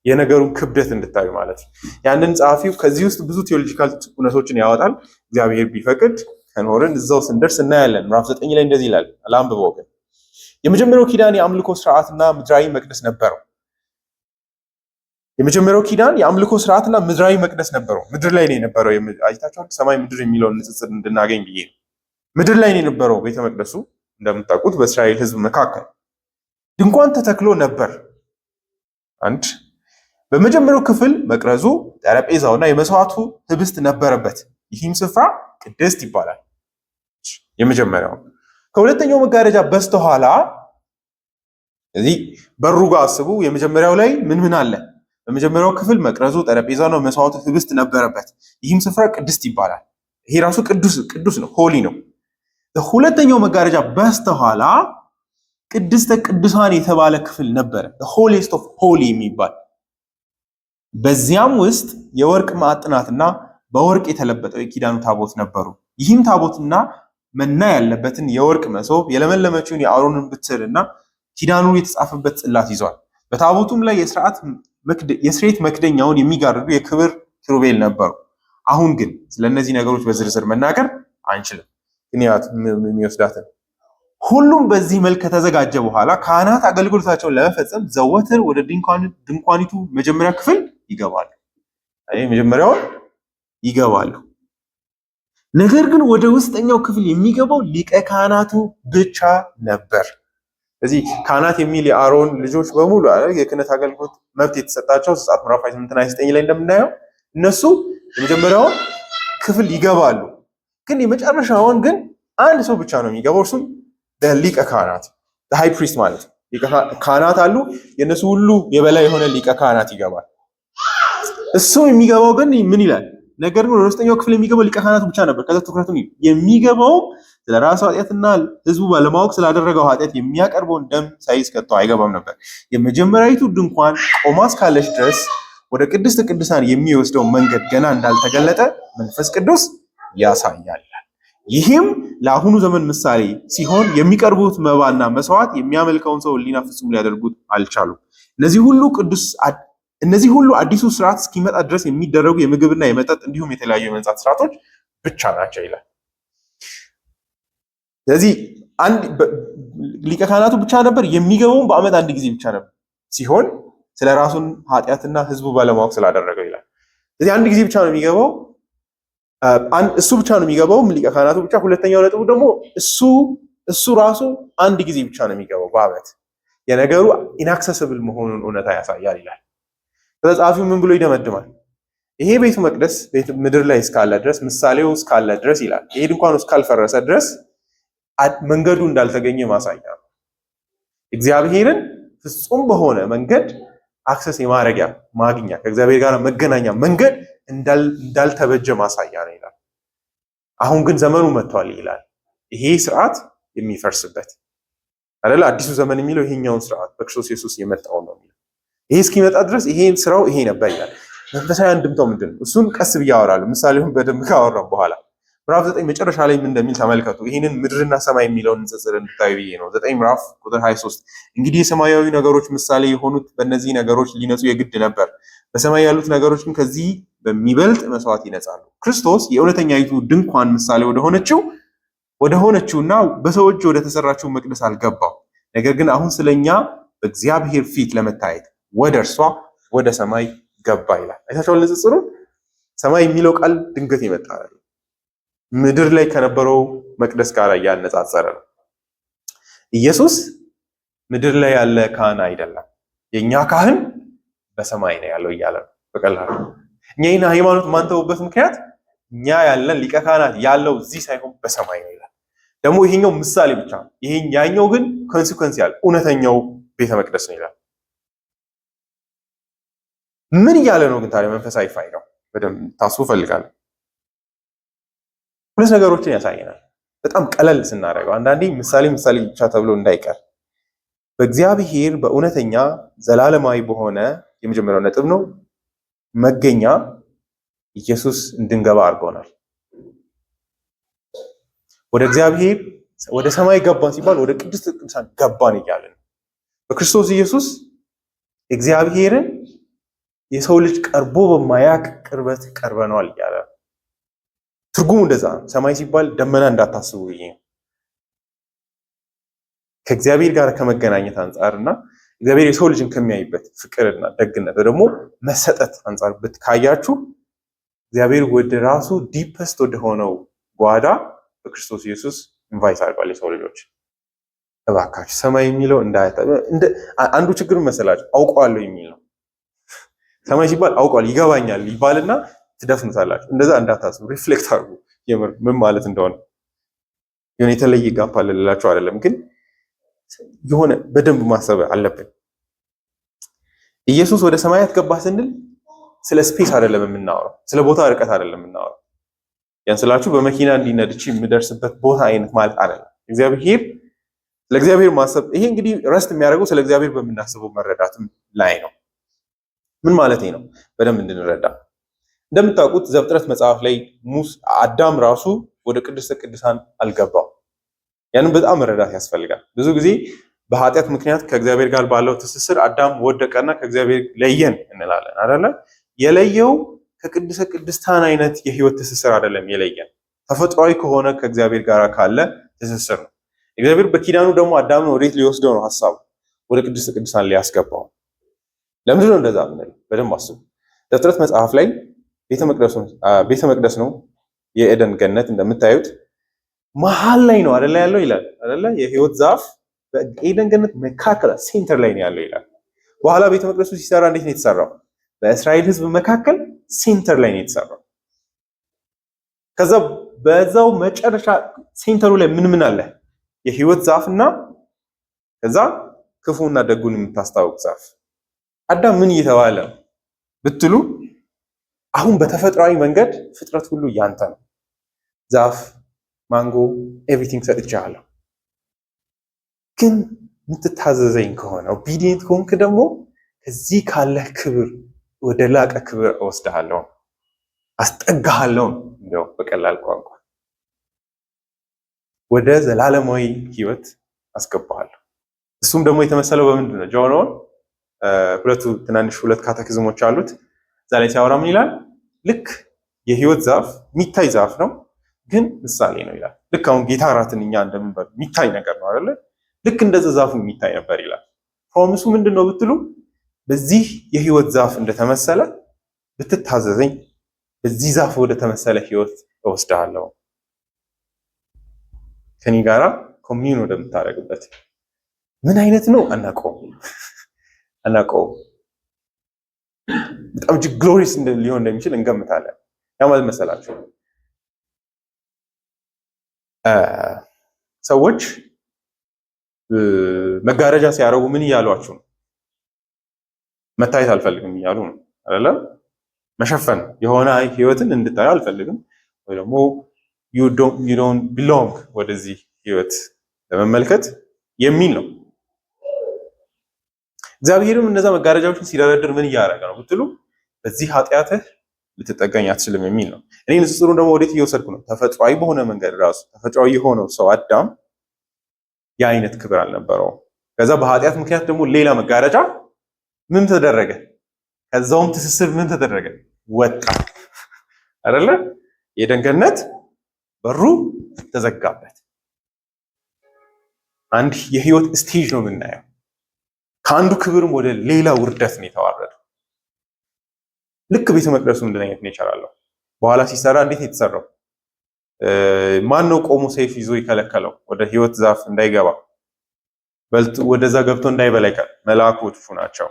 የነገሩን ክብደት እንድታዩ ማለት ነው። ያንን ጸሐፊው ከዚህ ውስጥ ብዙ ቴዎሎጂካል እውነቶችን ያወጣል። እግዚአብሔር ቢፈቅድ ከኖርን እዛው ስንደርስ እናያለን። ምዕራፍ 9 ላይ እንደዚህ ይላል። አላንብበው ግን የመጀመሪያው ኪዳን የአምልኮ ስርዓትና ምድራዊ መቅደስ ነበረው። የመጀመሪያው ኪዳን የአምልኮ ስርዓትና ምድራዊ መቅደስ ነበረው። ምድር ላይ ነው የነበረው። አይታችኋል? ሰማይ ምድር የሚለውን ንጽጽር እንድናገኝ ብዬ ነው። ምድር ላይ ነው የነበረው ቤተ መቅደሱ። እንደምታውቁት በእስራኤል ሕዝብ መካከል ድንኳን ተተክሎ ነበር። አንድ በመጀመሪያው ክፍል መቅረዙ፣ ጠረጴዛውና የመስዋዕቱ ህብስት ነበረበት። ይህም ስፍራ ቅድስት ይባላል። የመጀመሪያው ከሁለተኛው መጋረጃ በስተኋላ እዚህ በሩ ጋር አስቡ። የመጀመሪያው ላይ ምን አለ? በመጀመሪያው ክፍል መቅረዙ፣ ጠረጴዛውና መስዋዕቱ ህብስት ነበረበት። ይህም ስፍራ ቅድስት ይባላል። ይሄ ራሱ ቅዱስ ነው፣ ሆሊ ነው። ሁለተኛው መጋረጃ በስተኋላ ቅድስተ ቅዱሳን የተባለ ክፍል ነበረ፣ ሆሊስት ኦፍ ሆሊ የሚባል። በዚያም ውስጥ የወርቅ ማዕጠንትና በወርቅ የተለበጠው የኪዳኑ ታቦት ነበሩ። ይህም ታቦትና መና ያለበትን የወርቅ መሶብ፣ የለመለመችውን የአሮንን በትርና ኪዳኑ የተጻፈበት ጽላት ይዟል። በታቦቱም ላይ የስርየት መክደኛውን የሚጋርዱ የክብር ኪሩቤል ነበሩ። አሁን ግን ስለነዚህ ነገሮች በዝርዝር መናገር አንችልም፣ ምክንያቱም የሚወስዳትን ሁሉም በዚህ መልክ ከተዘጋጀ በኋላ ካህናት አገልግሎታቸውን ለመፈጸም ዘወትር ወደ ድንኳኒቱ መጀመሪያ ክፍል ይገባሉ። መጀመሪያውን ይገባሉ። ነገር ግን ወደ ውስጠኛው ክፍል የሚገባው ሊቀ ካህናቱ ብቻ ነበር። ስለዚህ ካህናት የሚል የአሮን ልጆች በሙሉ የክህነት አገልግሎት መብት የተሰጣቸው ዘጸአት ምዕራፍ 28 እና 29 ላይ እንደምናየው እነሱ የመጀመሪያውን ክፍል ይገባሉ። ግን የመጨረሻውን ግን አንድ ሰው ብቻ ነው የሚገባው፣ እርሱም ሊቀ ካህናት ሃይ ፕሪስት ማለት ነው። ካህናት አሉ፣ የእነሱ ሁሉ የበላይ የሆነ ሊቀ ካህናት ይገባል። እሱ የሚገባው ግን ምን ይላል? ነገር ግን ወደ ውስጠኛው ክፍል የሚገባው ሊቀ ካህናቱ ብቻ ነበር። ከዛ ትኩረቱ የሚገባው ስለራሱ ኃጢአትና ሕዝቡ ባለማወቅ ስላደረገው ኃጢአት የሚያቀርበውን ደም ሳይዝ ከቶ አይገባም ነበር። የመጀመሪያዊቱ ድንኳን ቆማ እስካለች ድረስ ወደ ቅድስት ቅዱሳን የሚወስደው መንገድ ገና እንዳልተገለጠ መንፈስ ቅዱስ ያሳያል። ይህም ለአሁኑ ዘመን ምሳሌ ሲሆን የሚቀርቡት መባና መስዋዕት የሚያመልከውን ሰው ሕሊና ፍጹም ሊያደርጉት አልቻሉም። እነዚህ ሁሉ አዲሱ ስርዓት እስኪመጣ ድረስ የሚደረጉ የምግብና የመጠጥ እንዲሁም የተለያዩ የመንጻት ስርዓቶች ብቻ ናቸው ይላል። ስለዚህ ሊቀ ካህናቱ ብቻ ነበር፣ የሚገባውም በዓመት 1 ጊዜ ብቻ ነበር ሲሆን ስለ ራሱን ኃጢአትና ሕዝቡ ባለማወቅ ስላደረገው ይላል። ስለዚህ 1 ጊዜ ብቻ ነው የሚገባው፣ እሱ ብቻ ነው የሚገባው ሊቀ ካህናቱ ብቻ። ሁለተኛው ነጥቡ ደግሞ እሱ ራሱ 1 ጊዜ ብቻ ነው የሚገባው በዓመት። የነገሩ ኢንአክሰስብል መሆኑን እውነታ ያሳያል ይላል። ጸሐፊው ምን ብሎ ይደመድማል? ይሄ ቤቱ መቅደስ ምድር ላይ እስካለ ድረስ፣ ምሳሌው እስካለ ድረስ ይላል፣ ይሄ ድንኳኑ እስካልፈረሰ ድረስ መንገዱ እንዳልተገኘ ማሳያ ነው። እግዚአብሔርን ፍጹም በሆነ መንገድ አክሰስ ማግኛ ከእግዚአብሔር ጋር መገናኛ መንገድ እንዳልተበጀ ማሳያ ነው ይላል። አሁን ግን ዘመኑ መጥቷል ይላል። ይሄ ስርዓት የሚፈርስበት አይደል? አዲሱ ዘመን የሚለው ይሄኛውን ስርዓት በክርስቶስ ኢየሱስ የመጣው ነው። ይሄ እስኪመጣ ድረስ ስራው ይሄ ነበር ይላል። መንፈሳዊ አንድምታው ምንድን ነው? እሱን ቀስ ብዬ አወራለሁ። ምሳሌውን በደንብ ካወራን በኋላ ምዕራፍ 9 መጨረሻ ላይ ምን እንደሚል ተመልከቱ። ይህንን ምድርና ሰማይ የሚለውን ንጽጽር እንድታዩ ብዬ ነው። 9 ምዕራፍ ቁጥር 23 እንግዲህ የሰማያዊ ነገሮች ምሳሌ የሆኑት በእነዚህ ነገሮች ሊነጹ የግድ ነበር፣ በሰማይ ያሉት ነገሮች ግን ከዚህ በሚበልጥ መስዋዕት ይነጻሉ። ክርስቶስ የእውነተኛይቱ ድንኳን ምሳሌ ወደሆነችውና በሰው እጅ ወደ ተሰራችው መቅደስ አልገባም። ነገር ግን አሁን ስለኛ በእግዚአብሔር ፊት ለመታየት ወደ እርሷ ወደ ሰማይ ገባ ይላል። አይታችኋል ንጽጽሩን። ሰማይ የሚለው ቃል ድንገት የመጣ ምድር ላይ ከነበረው መቅደስ ጋር እያነጻጸረ ነው። ኢየሱስ ምድር ላይ ያለ ካህን አይደለም፣ የኛ ካህን በሰማይ ነው ያለው እያለ ነው። በቀላሉ እኛ ይህን ሃይማኖት ማንተውበት ምክንያት እኛ ያለን ሊቀ ካህናት ያለው እዚህ ሳይሆን በሰማይ ነው ይላል። ደግሞ ይሄኛው ምሳሌ ብቻ ነው፣ ያኛው ግን ኮንሲኩዌንስ ያለ እውነተኛው ቤተ መቅደስ ነው ይላል። ምን እያለ ነው ግን ታዲያ? መንፈሳዊ ፋይዳው በደንብ ታስቡ ፈልጋለሁ። ሁለት ነገሮችን ያሳየናል። በጣም ቀለል ስናደርገው አንዳንዴ ምሳሌ ብቻ ተብሎ እንዳይቀር በእግዚአብሔር በእውነተኛ ዘላለማዊ በሆነ የመጀመሪያው ነጥብ ነው መገኛ ኢየሱስ እንድንገባ አድርጎናል። ወደ እግዚአብሔር ወደ ሰማይ ገባን ሲባል ወደ ቅድስት ቅዱሳን ገባን እያለን በክርስቶስ ኢየሱስ እግዚአብሔርን የሰው ልጅ ቀርቦ በማያውቅ ቅርበት ቀርበናል እያለ ትርጉሙ እንደዛ ነው። ሰማይ ሲባል ደመና እንዳታስቡ ብዬ ነው። ከእግዚአብሔር ጋር ከመገናኘት አንጻርና እግዚአብሔር የሰው ልጅን ከሚያይበት ፍቅርና ደግነት ደግሞ መሰጠት አንጻር ብትካያችሁ እግዚአብሔር ወደ ራሱ ዲፐስት ወደ ሆነው ጓዳ በክርስቶስ ኢየሱስ ኢንቫይት አድርጓል የሰው ልጆች። እባካችሁ ሰማይ የሚለው አንዱ ችግር መሰላችሁ አውቀዋለሁ የሚል ነው። ሰማይ ሲባል አውቀዋል ይገባኛል ይባልና ትደፍኑታላችሁ። እንደዛ እንዳታስቡ፣ ሪፍሌክት አድርጉ የምር ምን ማለት እንደሆነ። የሆነ የተለየ ጋፕ አለ ልላችሁ አይደለም፣ ግን የሆነ በደንብ ማሰብ አለብን። ኢየሱስ ወደ ሰማያት ገባ ስንል ስለ ስፔስ አይደለም የምናወራው፣ ስለ ቦታ ርቀት አይደለም የምናወራው። ያን ስላችሁ በመኪና እንዲነድች የምደርስበት ቦታ አይነት ማለት አይደለም። እግዚአብሔር ለእግዚአብሔር ማሰብ ይሄ እንግዲህ ረስት የሚያደርገው ስለ እግዚአብሔር በምናስበው መረዳትም ላይ ነው። ምን ማለት ነው? በደንብ እንድንረዳ እንደምታውቁት ዘፍጥረት መጽሐፍ ላይ አዳም ራሱ ወደ ቅድስተ ቅዱሳን አልገባም። ያንን በጣም መረዳት ያስፈልጋል። ብዙ ጊዜ በኃጢአት ምክንያት ከእግዚአብሔር ጋር ባለው ትስስር አዳም ወደቀና ከእግዚአብሔር ለየን እንላለን አይደለ? የለየው ከቅድስተ ቅዱሳን አይነት የህይወት ትስስር አይደለም የለየን፣ ተፈጥሯዊ ከሆነ ከእግዚአብሔር ጋር ካለ ትስስር ነው። እግዚአብሔር በኪዳኑ ደግሞ አዳምን ወዴት ሊወስደው ነው ሐሳቡ? ወደ ቅድስተ ቅዱሳን ሊያስገባው። ለምንድን ነው እንደዛ ምንለው? በደንብ አስቡ። ዘፍጥረት መጽሐፍ ላይ ቤተ መቅደስ ነው የኤደን ገነት እንደምታዩት መሀል ላይ ነው አይደለ ያለው ይላል አይደለ? የህይወት ዛፍ በኤደን ገነት መካከል ሴንተር ላይ ነው ያለው ይላል። በኋላ ቤተ መቅደሱ ሲሰራ እንዴት ነው የተሰራው? በእስራኤል ህዝብ መካከል ሴንተር ላይ ነው የተሰራው። ከዛ በዛው መጨረሻ ሴንተሩ ላይ ምን አለ? የህይወት ዛፍና ከዛ ክፉና ደጉን የምታስታውቅ ዛፍ። አዳም ምን እየተባለ ብትሉ አሁን በተፈጥሯዊ መንገድ ፍጥረት ሁሉ ያንተ ነው። ዛፍ፣ ማንጎ፣ ኤቭሪቲንግ ሰጥቻለሁ። ግን የምትታዘዘኝ ከሆነ ኦቢዲየንት ከሆንክ ደግሞ ከዚህ ካለህ ክብር ወደ ላቀ ክብር እወስድሃለሁ፣ አስጠጋሃለሁ። እንደው በቀላል ቋንቋ ወደ ዘላለማዊ ህይወት አስገባሃለሁ። እሱም ደግሞ የተመሰለው በምንድን ነው? ጆን ሁለት ካቴኪዝሞች አሉት። እዛ ላይ ሲያወራ ምን ይላል? ልክ የህይወት ዛፍ የሚታይ ዛፍ ነው፣ ግን ምሳሌ ነው ይላል። ልክ አሁን ጌታ እራትን እኛ እንደምንበል የሚታይ ነገር ነው አይደለ? ልክ እንደዛ ዛፉ የሚታይ ነበር ይላል። ፕሮሚሱ ምንድን ነው ብትሉ በዚህ የህይወት ዛፍ እንደተመሰለ ብትታዘዘኝ በዚህ ዛፍ ወደ ተመሰለ ህይወት እወስድሃለሁ፣ ከኔ ጋራ ኮሚዩን ወደምታደርግበት። ምን አይነት ነው አናውቀውም። በጣም እጅግ ግሎሪስ ሊሆን እንደሚችል እንገምታለን። ያ ማለት መሰላችሁ ሰዎች መጋረጃ ሲያረጉ ምን እያሏችሁ ነው? መታየት አልፈልግም እያሉ ነው አይደለ? መሸፈን የሆነ ህይወትን እንድታዩ አልፈልግም ወይ ደግሞ you don't belong ወደዚህ ህይወት ለመመልከት የሚል ነው። እግዚአብሔርም እነዛ መጋረጃዎችን ሲደረድር ምን እያደረገ ነው ብትሉ በዚህ ኃጢአትህ ልትጠጋኝ አትችልም የሚል ነው። እኔ ንጽጽሩን ደግሞ ወዴት እየወሰድኩ ነው? ተፈጥሯዊ በሆነ መንገድ ራሱ ተፈጥሯዊ የሆነው ሰው አዳም የአይነት ክብር አልነበረውም። ከዛ በኃጢአት ምክንያት ደግሞ ሌላ መጋረጃ ምን ተደረገ? ከዛውም ትስስር ምን ተደረገ? ወጣ አይደለ? የኤደን ገነት በሩ ተዘጋበት። አንድ የህይወት ስቴጅ ነው የምናየው። ከአንዱ ክብርም ወደ ሌላ ውርደት ነው የተዋረደው። ልክ ቤተ መቅደሱ እንደዚህ አይነት ኔቸር አለው። በኋላ ሲሰራ እንዴት የተሰራው? ማን ነው ቆሞ ሰይፍ ይዞ ይከለከለው ወደ ህይወት ዛፍ እንዳይገባ? ወደዛ ገብቶ እንዳይበላ መላእክቶቹ ናቸው።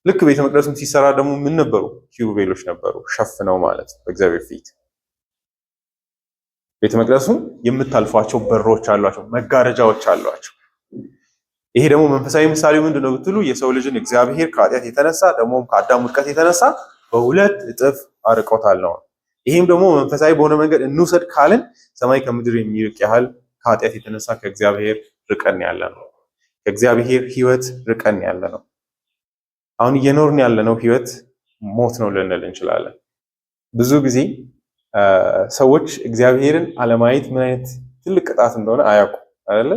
ልክ ቤተ መቅደሱም ሲሰራ ደግሞ ምን ነበሩ? ኪሩቤሎች ነበሩ፣ ሸፍነው ማለት በእግዚአብሔር ፊት። ቤተ መቅደሱም የምታልፏቸው በሮች አሏቸው፣ መጋረጃዎች አሏቸው። ይሄ ደግሞ መንፈሳዊ ምሳሌው ምንድነው ብትሉ የሰው ልጅን እግዚአብሔር ከኃጢአት የተነሳ ደግሞ ከአዳም ውድቀት የተነሳ በሁለት እጥፍ አርቆታል ነው። ይህም ደግሞ መንፈሳዊ በሆነ መንገድ እንውሰድ ካልን ሰማይ ከምድር የሚርቅ ያህል ከኃጢአት የተነሳ ከእግዚአብሔር ርቀን ያለ ነው። ከእግዚአብሔር ሕይወት ርቀን ያለ ነው። አሁን እየኖርን ያለነው ሕይወት ሞት ነው ልንል እንችላለን። ብዙ ጊዜ ሰዎች እግዚአብሔርን አለማየት ምን አይነት ትልቅ ቅጣት እንደሆነ አያውቁም አይደለ?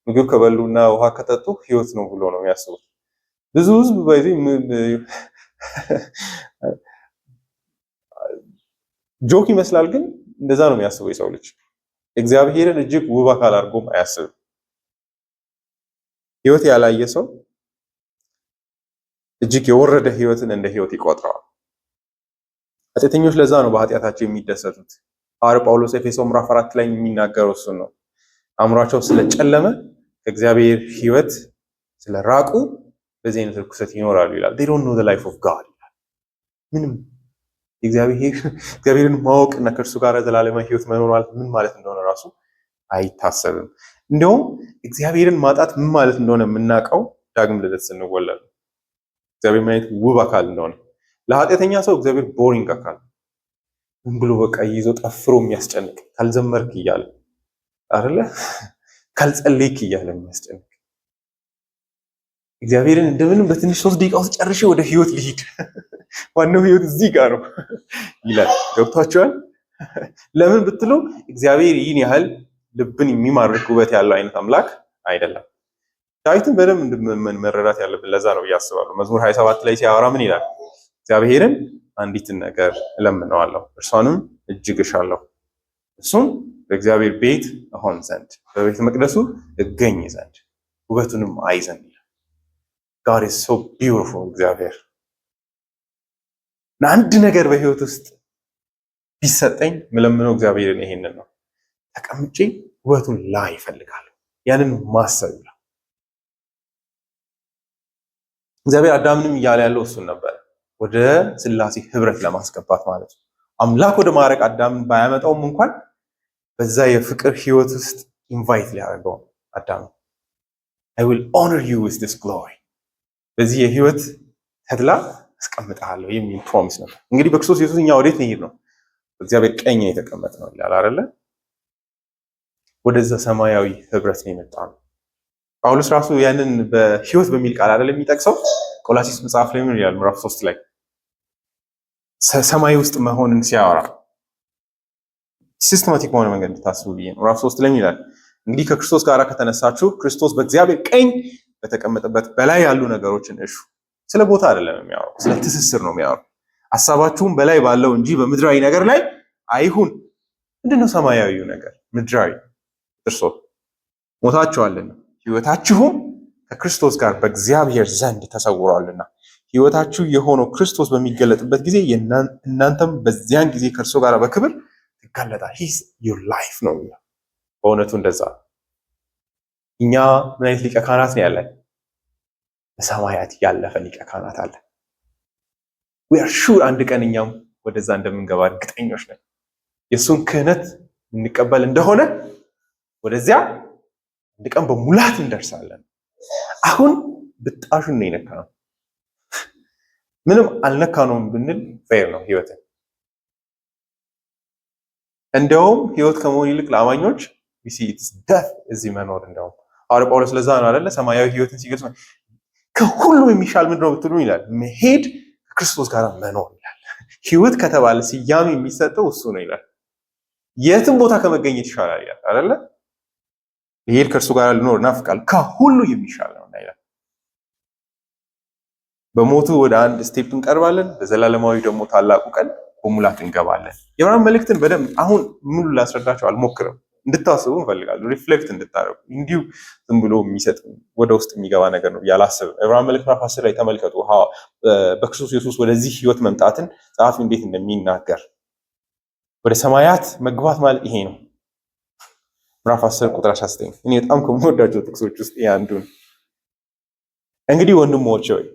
ምግብ ከበሉና ውሃ ከጠጡ ሕይወት ነው ብሎ ነው የሚያስቡት። ብዙ ህዝብ ጆክ ይመስላል፣ ግን እንደዛ ነው የሚያስበው የሰው ልጅ። እግዚአብሔርን እጅግ ውብ አካል አድርጎም አያስብም። ሕይወት ያላየ ሰው እጅግ የወረደ ሕይወትን እንደ ሕይወት ይቆጥረዋል። ኃጢአተኞች ለዛ ነው በኃጢአታቸው የሚደሰቱት። ሐዋርያው ጳውሎስ ኤፌሶን ምዕራፍ 4 ላይ የሚናገረው እሱን ነው። አእምሯቸው ስለጨለመ ከእግዚአብሔር ሕይወት ስለራቁ በዚህ አይነት ርኩሰት ይኖራሉ ይላል። they don't know the life of God ይላል። ምንም እግዚአብሔርን ማወቅና ከእርሱ ጋር ዘላለማዊ ሕይወት መኖር ማለት ምን ማለት እንደሆነ ራሱ አይታሰብም። እንዲያውም እግዚአብሔርን ማጣት ምን ማለት እንደሆነ የምናውቀው ዳግም ልደት ስንወለድ ነው። እግዚአብሔር ማየት ውብ አካል እንደሆነ። ለኃጢአተኛ ሰው እግዚአብሔር ቦሪንግ አካል ምን ብሎ በቃ ይዞ ጠፍሮ የሚያስጨንቅ ካልዘመርክ እያለ አይደለ ካልጸለይክ እያለ የሚያስጨንቅ እግዚአብሔርን እንደምንም በትንሽ 3 ደቂቃ ውስጥ ጨርሼ ወደ ሕይወት ልሂድ ዋናው ሕይወት እዚህ ጋር ነው ይላል። ገብቷቸዋል? ለምን ብትሉ እግዚአብሔር ይህን ያህል ልብን የሚማርክ ውበት ያለው አይነት አምላክ አይደለም። ዳዊትን በደንብ መረዳት ያለብን ለዛ ነው እያስባለሁ። መዝሙር 27 ላይ ሲያወራ ምን ይላል? እግዚአብሔርን አንዲትን ነገር እለምነዋለሁ፣ እርሷንም እጅግ እሻለሁ፣ እሱም በእግዚአብሔር ቤት እሆን ዘንድ፣ በቤተ መቅደሱ እገኝ ዘንድ፣ ውበቱንም አይ ዘንድ ይላል። God is so beautiful። እግዚአብሔር አንድ ነገር በህይወት ውስጥ ቢሰጠኝ ምለምነው እግዚአብሔርን ይሄንን ነው። ተቀምጬ ውበቱን ላይ እፈልጋለሁ፣ ያንን ማሰብ ይላል። እግዚአብሔር አዳምንም እያለ ያለው እሱን ነበር፣ ወደ ሥላሴ ህብረት ለማስገባት ማለት ነው። አምላክ ወደ ማረቅ አዳምን ባያመጣውም እንኳን በዛ የፍቅር ህይወት ውስጥ ኢንቫይት ሊያደርገው አዳም I will honor you with this glory፣ በዚህ የህይወት ተድላ አስቀምጣለሁ የሚል ፕሮሚስ ነበር። እንግዲህ በክርስቶስ ኢየሱስ እኛ ወዴት እንሄድ ነው? በእግዚአብሔር ቀኝ የተቀመጠ ነው ይላል አይደለ? ወደዛ ሰማያዊ ህብረት ነው የመጣው። ጳውሎስ ራሱ ያንን በህይወት በሚል ቃል አይደለም የሚጠቅሰው። ቆላሲስ መጽሐፍ ላይ ምን ይላል? ምዕራፍ 3 ላይ ሰማይ ውስጥ መሆንን ሲያወራ ሲስተማቲክ በሆነ መንገድ እንድታስቡ ብዬ ነው። ምዕራፍ 3 ላይ ይላል እንግዲህ ከክርስቶስ ጋር ከተነሳችሁ ክርስቶስ በእግዚአብሔር ቀኝ በተቀመጠበት በላይ ያሉ ነገሮችን እሹ። ስለ ቦታ አይደለም የሚያወራው፣ ስለ ትስስር ነው የሚያወራው። ሐሳባችሁም በላይ ባለው እንጂ በምድራዊ ነገር ላይ አይሁን። ምንድነው ሰማያዊው ነገር? ምድራዊ እርሶ ሞታችኋልና ሕይወታችሁም ከክርስቶስ ጋር በእግዚአብሔር ዘንድ ተሰውሯልና ሕይወታችሁ የሆነው ክርስቶስ በሚገለጥበት ጊዜ እናንተም በዚያን ጊዜ ከእርሱ ጋር በክብር ትገለጣል። ሂስ ዩር ላይፍ ነው የሚለው። በእውነቱ እንደዛ እኛ ምን አይነት ሊቀ ካህናት ነው ያለን? በሰማያት ያለፈ ሊቀ ካህናት አለ። we are sure አንድ ቀን እኛም ወደዛ እንደምንገባ እርግጠኞች ነን። የእሱን ክህነት እንቀበል እንደሆነ ወደዚያ አንድ ቀን በሙላት እንደርሳለን። አሁን ብጣሹን ነው የነካነው። ምንም አልነካነውም ብንል ፌር ነው ህይወትን። እንደውም ህይወት ከመሆን ይልቅ ለአማኞች we see it's death እዚህ መኖር። እንደውም ሐዋርያው ጳውሎስ ለዛ ነው አይደለ ሰማያዊ ህይወትን ሲገልጽ ከሁሉ የሚሻል ምንድን ነው ብትሉ ይላል መሄድ ከክርስቶስ ጋር መኖር ይላል። ህይወት ከተባለ ስያሜ የሚሰጠው እሱ ነው ይላል። የትም ቦታ ከመገኘት ይሻላል ይላል አይደለ? ይሄድ ከእርሱ ጋር ልኖር ናፍቃል ከሁሉ የሚሻል ነው ይላል። በሞቱ ወደ አንድ ስቴፕ እንቀርባለን፣ በዘላለማዊ ደግሞ ታላቁ ቀን በሙላት እንገባለን። የዕብራውያን መልእክትን በደንብ አሁን ሙሉ ላስረዳቸው አልሞክርም፣ እንድታስቡ እንፈልጋለሁ። ሪፍሌክት እንድታረጉ እንዲሁ ዝም ብሎ የሚሰጥ ወደ ውስጥ የሚገባ ነገር ነው ያላስብ። ዕብራውያን መልእክት ምዕራፍ 10 ላይ ተመልከቱ በክርስቶስ ኢየሱስ ወደዚህ ህይወት መምጣትን ጸሐፊው እንዴት እንደሚናገር። ወደ ሰማያት መግባት ማለት ይሄ ነው። ምዕራፍ 10 ቁጥር 19 እኔ በጣም ከምወዳቸው ጥቅሶች ውስጥ አንዱ ነው። እንግዲህ ወንድሞች ሆይ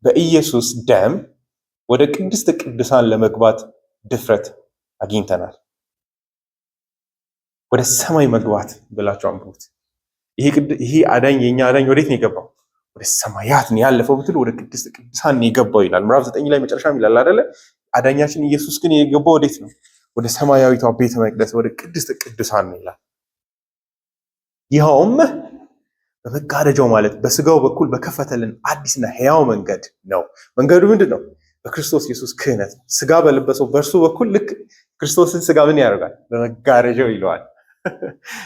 በኢየሱስ ደም ወደ ቅድስተ ቅዱሳን ለመግባት ድፍረት አግኝተናል። ወደ ሰማይ መግባት ብላችሁ አንብቡት። ይሄ አዳኝ የኛ አዳኝ ወዴት ነው የገባው? ወደ ሰማያት ነው ያለፈው ብትሉ ወደ ቅድስተ ቅዱሳን ነው የገባው ይላል። ምዕራፍ 9 ላይ መጨረሻም ይላል አይደለ? አዳኛችን ኢየሱስ ግን የገባው ወዴት ነው? ወደ ሰማያዊቷ ቤተ መቅደስ ወደ ቅድስተ ቅዱሳን ነው ይላል። ይኸውም በመጋረጃው ማለት በስጋው በኩል በከፈተልን አዲስና ሕያው መንገድ ነው። መንገዱ ምንድን ነው? በክርስቶስ ኢየሱስ ክህነት ነው። ስጋ በለበሰው በእርሱ በኩል ልክ ክርስቶስን ስጋ ምን ያደርጋል? በመጋረጃው ይለዋል።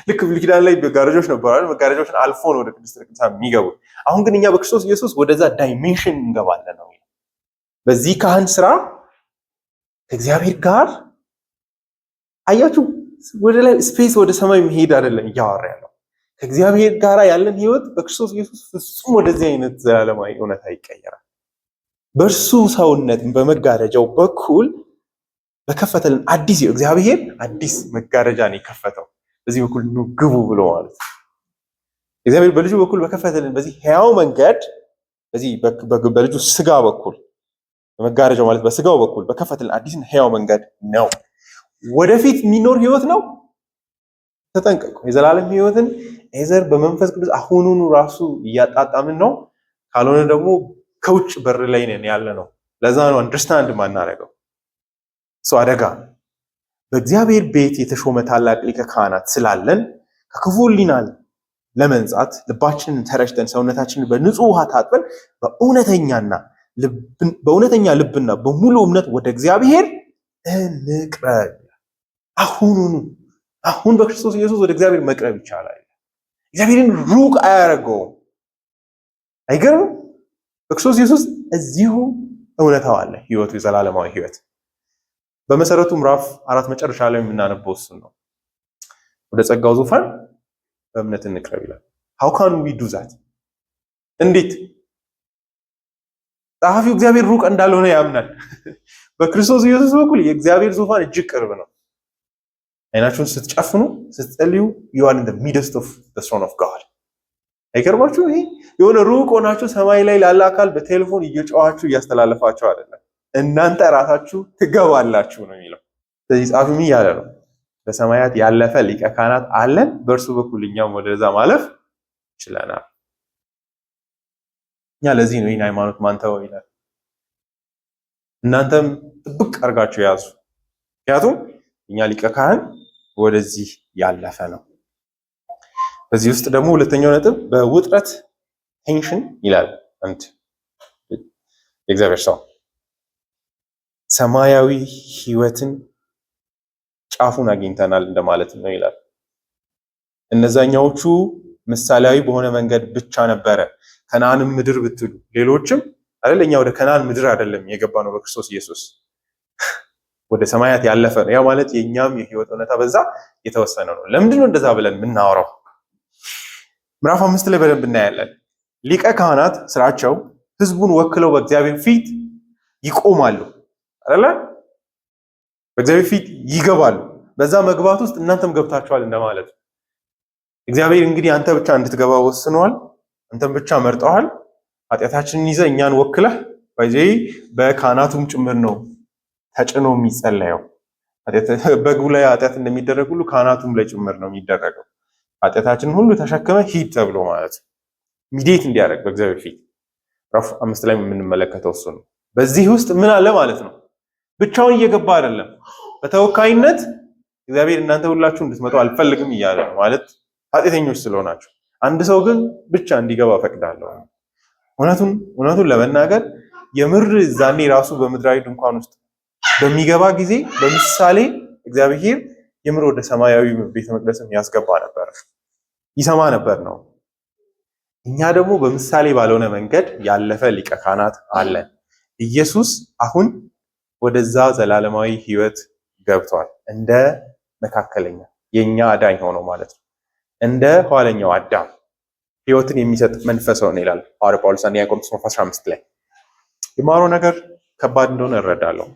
ልክ ብሉይ ኪዳን ላይ መጋረጃዎች ነበሩ። መጋረጃዎችን አልፎ ነው ወደ ቅድስተ ቅዱሳን የሚገቡት። አሁን ግን እኛ በክርስቶስ ኢየሱስ ወደዛ ዳይሜንሽን እንገባለን ነው። በዚህ ካህን ስራ ከእግዚአብሔር ጋር አያችሁ፣ ወደ ላይ ስፔስ ወደ ሰማይ መሄድ አይደለም እያወራ ያለው። ከእግዚአብሔር ጋር ያለን ህይወት በክርስቶስ ኢየሱስ ፍጹም ወደዚህ አይነት ዘላለማዊ እውነታ ይቀየራል። በእርሱ ሰውነት በመጋረጃው በኩል በከፈተልን አዲስ እግዚአብሔር አዲስ መጋረጃ ነው የከፈተው። በዚህ በኩል ግቡ ብሎ ማለት ነው። እግዚአብሔር በልጁ በኩል በከፈተልን በዚህ ሕያው መንገድ በዚህ በልጁ ስጋ በኩል በመጋረጃው ማለት በስጋው በኩል በከፈተልን አዲስና ሕያው መንገድ ነው። ወደፊት የሚኖር ህይወት ነው። ተጠንቀቁ። የዘላለም ህይወትን ኤዘር በመንፈስ ቅዱስ አሁኑኑ ራሱ እያጣጣምን ነው፣ ካልሆነ ደግሞ ከውጭ በር ላይ ነን ያለ ነው። ለዛ ነው አንደርስታንድ ማናረገው ሰው አደጋ። በእግዚአብሔር ቤት የተሾመ ታላቅ ሊቀ ካህናት ስላለን ከክፉ ሕሊና ለመንጻት ልባችንን ተረጭተን ሰውነታችንን በንጹህ ውሃ ታጥበን በእውነተኛ ልብና በሙሉ እምነት ወደ እግዚአብሔር እንቅረብ። አሁን በክርስቶስ ኢየሱስ ወደ እግዚአብሔር መቅረብ ይቻላል። እግዚአብሔርን ሩቅ አያደርገውም። አይገርም? በክርስቶስ ኢየሱስ እዚሁ እውነታው አለ። ህይወቱ የዘላለማዊ ህይወት በመሰረቱ ምዕራፍ 4 መጨረሻ ላይ የምናነበው እሱን ነው። ወደ ጸጋው ዙፋን በእምነት እንቅረብ ይላል። how can we do that? እንዴት? ጸሐፊው እግዚአብሔር ሩቅ እንዳልሆነ ያምናል። በክርስቶስ ኢየሱስ በኩል የእግዚአብሔር ዙፋን እጅግ ቅርብ ነው። አይናችሁን ስትጨፍኑ ስትጸልዩ you are in the midst of the throne of God። አይገርማችሁ? ይሄ የሆነ ሩቅ ሆናችሁ ሰማይ ላይ ላለ አካል በቴሌፎን እየጮኻችሁ እያስተላለፋችሁ አይደለም፣ እናንተ ራሳችሁ ትገባላችሁ ነው የሚለው። ስለዚህ ጻፊው ምን ያለ ነው? በሰማያት ያለፈ ሊቀ ካህናት አለን፣ በእርሱ በኩል እኛም ወደዛ ማለፍ ችለናል። እኛ ለዚህ ነው ይህን ሃይማኖት ማንተው ይላል። እናንተም ጥብቅ አድርጋችሁ ያዙ፣ ምክንያቱም እኛ ሊቀ ካህን ወደዚህ ያለፈ ነው። በዚህ ውስጥ ደግሞ ሁለተኛው ነጥብ በውጥረት ቴንሽን ይላል አንድ የእግዚአብሔር ሰው ሰማያዊ ህይወትን ጫፉን አግኝተናል እንደማለት ነው ይላል። እነዛኛዎቹ ምሳሌያዊ በሆነ መንገድ ብቻ ነበረ። ከነዓንም ምድር ብትሉ ሌሎችም አይደል፣ እኛ ወደ ከነዓን ምድር አይደለም የገባ ነው በክርስቶስ ኢየሱስ ወደ ሰማያት ያለፈ ነው። ያ ማለት የኛም የህይወት እውነታ በዛ የተወሰነ ነው። ለምንድን ነው እንደዛ ብለን የምናወራው? ምዕራፍ 5 ላይ በደንብ እናያለን። ሊቀ ካህናት ስራቸው ህዝቡን ወክለው በእግዚአብሔር ፊት ይቆማሉ አይደለ? በእግዚአብሔር ፊት ይገባሉ። በዛ መግባት ውስጥ እናንተም ገብታችኋል እንደማለት ነው። እግዚአብሔር እንግዲህ አንተ ብቻ እንድትገባ ወስኗል። አንተም ብቻ መርጠዋል። ኃጢአታችንን ይዘህ እኛን ወክለህ በካህናቱም ጭምር ነው ተጭኖ የሚጸለየው። በጉ ላይ ኃጢአት እንደሚደረግ ሁሉ ካህናቱም ላይ ጭምር ነው የሚደረገው። ኃጢአታችንን ሁሉ ተሸክመ ሂድ ተብሎ ማለት ነው። ሚዲየት እንዲያደርግ በእግዚአብሔር ፊት ምዕራፍ 5 ላይ የምንመለከተው እሱ ነው። በዚህ ውስጥ ምን አለ ማለት ነው? ብቻውን እየገባ አይደለም። በተወካይነት እግዚአብሔር እናንተ ሁላችሁ እንድትመጡ አልፈልግም እያለ ነው ማለት ኃጢአተኞች ስለሆናችሁ። አንድ ሰው ግን ብቻ እንዲገባ ፈቅዳለሁ። እውነቱን ለመናገር የምር ዛኔ ራሱ በምድራዊ ድንኳን ውስጥ በሚገባ ጊዜ በምሳሌ እግዚአብሔር የምር ወደ ሰማያዊ ቤተ መቅደስም ያስገባ ነበር፣ ይሰማ ነበር ነው። እኛ ደግሞ በምሳሌ ባልሆነ መንገድ ያለፈ ሊቀ ካህናት አለን። ኢየሱስ አሁን ወደዛ ዘላለማዊ ህይወት ገብቷል። እንደ መካከለኛ የኛ አዳኝ ሆኖ ማለት ነው። እንደ ኋለኛው አዳም ህይወትን የሚሰጥ መንፈስ ነው ይላል ሐዋርያው ጳውሎስ አንደኛ ቆሮንቶስ 15 ላይ። የማረው ነገር ከባድ እንደሆነ እረዳለሁ።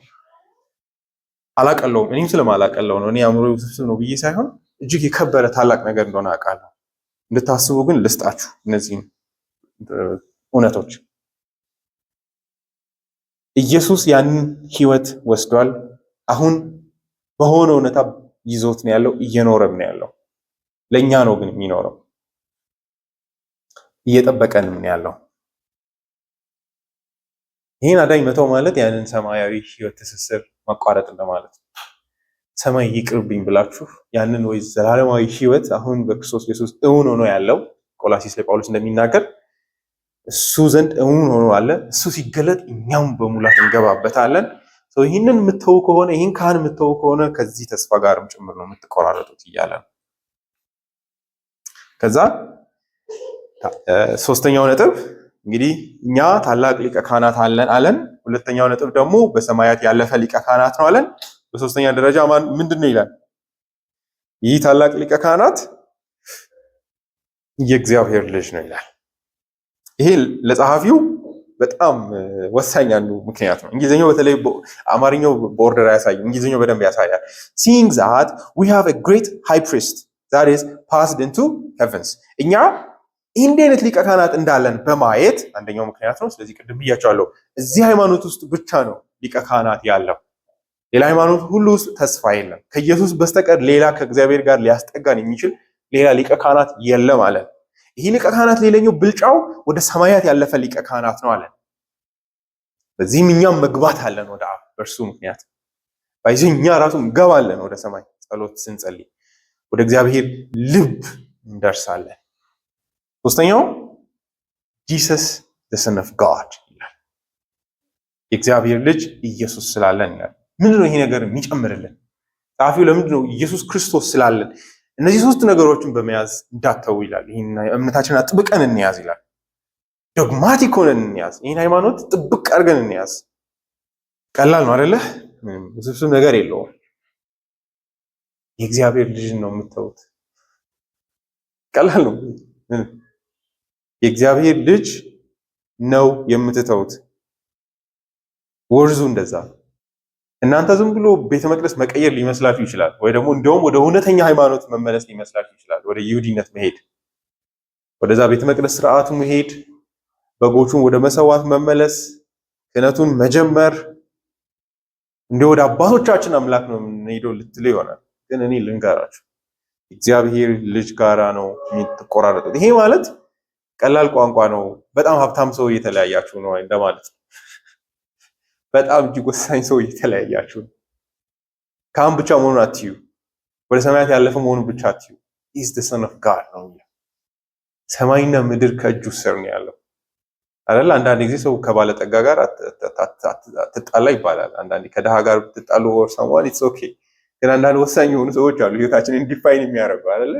አላቀለውም። እኔም ስለማላቀለው ነው። እኔ አእምሮ ውስብስብ ነው ብዬ ሳይሆን እጅግ የከበረ ታላቅ ነገር እንደሆነ አውቃለሁ። እንድታስቡ ግን ልስጣችሁ እነዚህን እውነቶች። ኢየሱስ ያንን ህይወት ወስዷል። አሁን በሆነ እውነታ ይዞት ነው ያለው፣ እየኖረም ነው ያለው። ለኛ ነው ግን የሚኖረው፣ እየጠበቀንም ነው ያለው። ይህን አዳኝ መተው ማለት ያንን ሰማያዊ ህይወት ትስስር ማቋረጥ እንደማለት ነው። ሰማይ ይቅርብኝ ብላችሁ ያንን ወይ ዘላለማዊ ህይወት አሁን በክርስቶስ ኢየሱስ እውን ሆኖ ያለው ቆላሲስ ላይ ጳውሎስ እንደሚናገር እሱ ዘንድ እውን ሆኖ አለ። እሱ ሲገለጥ እኛም በሙላት እንገባበታለን። ይህንን የምትተው ከሆነ ይህን ካህን የምትተው ከሆነ ከዚህ ተስፋ ጋርም ጭምር ነው የምትቆራረጡት እያለ ነው። ከዛ ሶስተኛው ነጥብ እንግዲህ እኛ ታላቅ ሊቀ ካህናት አለን። ሁለተኛው ነጥብ ደግሞ በሰማያት ያለፈ ሊቀ ካህናት ነው አለን። በሶስተኛ ደረጃ ምንድን ነው ይላል? ይህ ታላቅ ሊቀ ካህናት የእግዚአብሔር ልጅ ነው ይላል። ይሄ ለጸሐፊው በጣም ወሳኝ አንዱ ምክንያት ነው። እንግሊዝኛው በተለይ አማርኛው ቦርደር ያሳያል፣ እንግሊዝኛው በደንብ ያሳያል። seeing that we have a great high priest that is passed into heavens እኛ እንዲህ አይነት ሊቀ ካህናት እንዳለን በማየት አንደኛው ምክንያት ነው። ስለዚህ ቅድም ብያቸዋለሁ፣ እዚህ ሃይማኖት ውስጥ ብቻ ነው ሊቀ ካህናት ያለው። ሌላ ሃይማኖት ሁሉ ውስጥ ተስፋ የለም። ከኢየሱስ በስተቀር ሌላ ከእግዚአብሔር ጋር ሊያስጠጋን የሚችል ሌላ ሊቀ ካህናት የለም አለ። ይህ ሊቀ ካህናት ሌላኛው ብልጫው ወደ ሰማያት ያለፈ ሊቀ ካህናት ነው አለ። በዚህም እኛም መግባት አለን ወደ አብ በእርሱ ምክንያት። በዚህ እኛ ራሱ እንገባለን ወደ ሰማይ ጸሎት ስንጸልይ ወደ እግዚአብሔር ልብ እንደርሳለን። ሶስተኛው ጂሰስ the son of God ይላል። የእግዚአብሔር ልጅ ኢየሱስ ስላለን ይላል። ምንድነው ይሄ ነገር የሚጨምርልን? ጸሐፊው ለምንድነው ኢየሱስ ክርስቶስ ስላለን እነዚህ ሶስት ነገሮችን በመያዝ እንዳተው ይላል። ይሄን እምነታችንን አጥብቀን እንያዝ ይላል። ዶግማቲክ ሆነን እንያዝ። ይሄን ሃይማኖት ጥብቅ አድርገን እንያዝ። ቀላል ነው አይደለ? ምንም ውስብስብ ነገር የለውም። የእግዚአብሔር ልጅ ነው የምትተውት። ቀላል ነው። የእግዚአብሔር ልጅ ነው የምትተውት። ወርዙ እንደዛ። እናንተ ዝም ብሎ ቤተ መቅደስ መቀየር ሊመስላችሁ ይችላል፣ ወይ ደግሞ እንደውም ወደ እውነተኛ ሃይማኖት መመለስ ሊመስላችሁ ይችላል። ወደ ይሁዲነት መሄድ፣ ወደዛ ቤተ መቅደስ ስርዓቱ መሄድ፣ በጎቹን ወደ መሰዋት መመለስ፣ ክህነቱን መጀመር፣ እንዲህ ወደ አባቶቻችን አምላክ ነው የምንሄደው ልትሉ ይሆናል። ግን እኔ ልንገራችሁ እግዚአብሔር ልጅ ጋራ ነው የምትቆራረጡት። ይሄ ማለት ቀላል ቋንቋ ነው። በጣም ሀብታም ሰው እየተለያያችሁ ነው እንደማለት ነው። በጣም እጅግ ወሳኝ ሰው እየተለያያችሁ ነው። ካህን ብቻ መሆኑን አትዩ። ወደ ሰማያት ያለፈ መሆኑን ብቻ አትዩ። is the son of God ነው። ሰማይና ምድር ከእጁ ስር ነው ያለው አይደል? አንዳንድ ጊዜ ሰው ከባለጠጋ ጋር ትጣላ ይባላል። አንዳንዴ ከድሃ ጋር ትጣሉ or someone it's okay። ግን አንዳንድ ወሳኝ የሆኑ ሰዎች አሉ ህይወታችንን ዲፋይን የሚያደርጉ አይደል?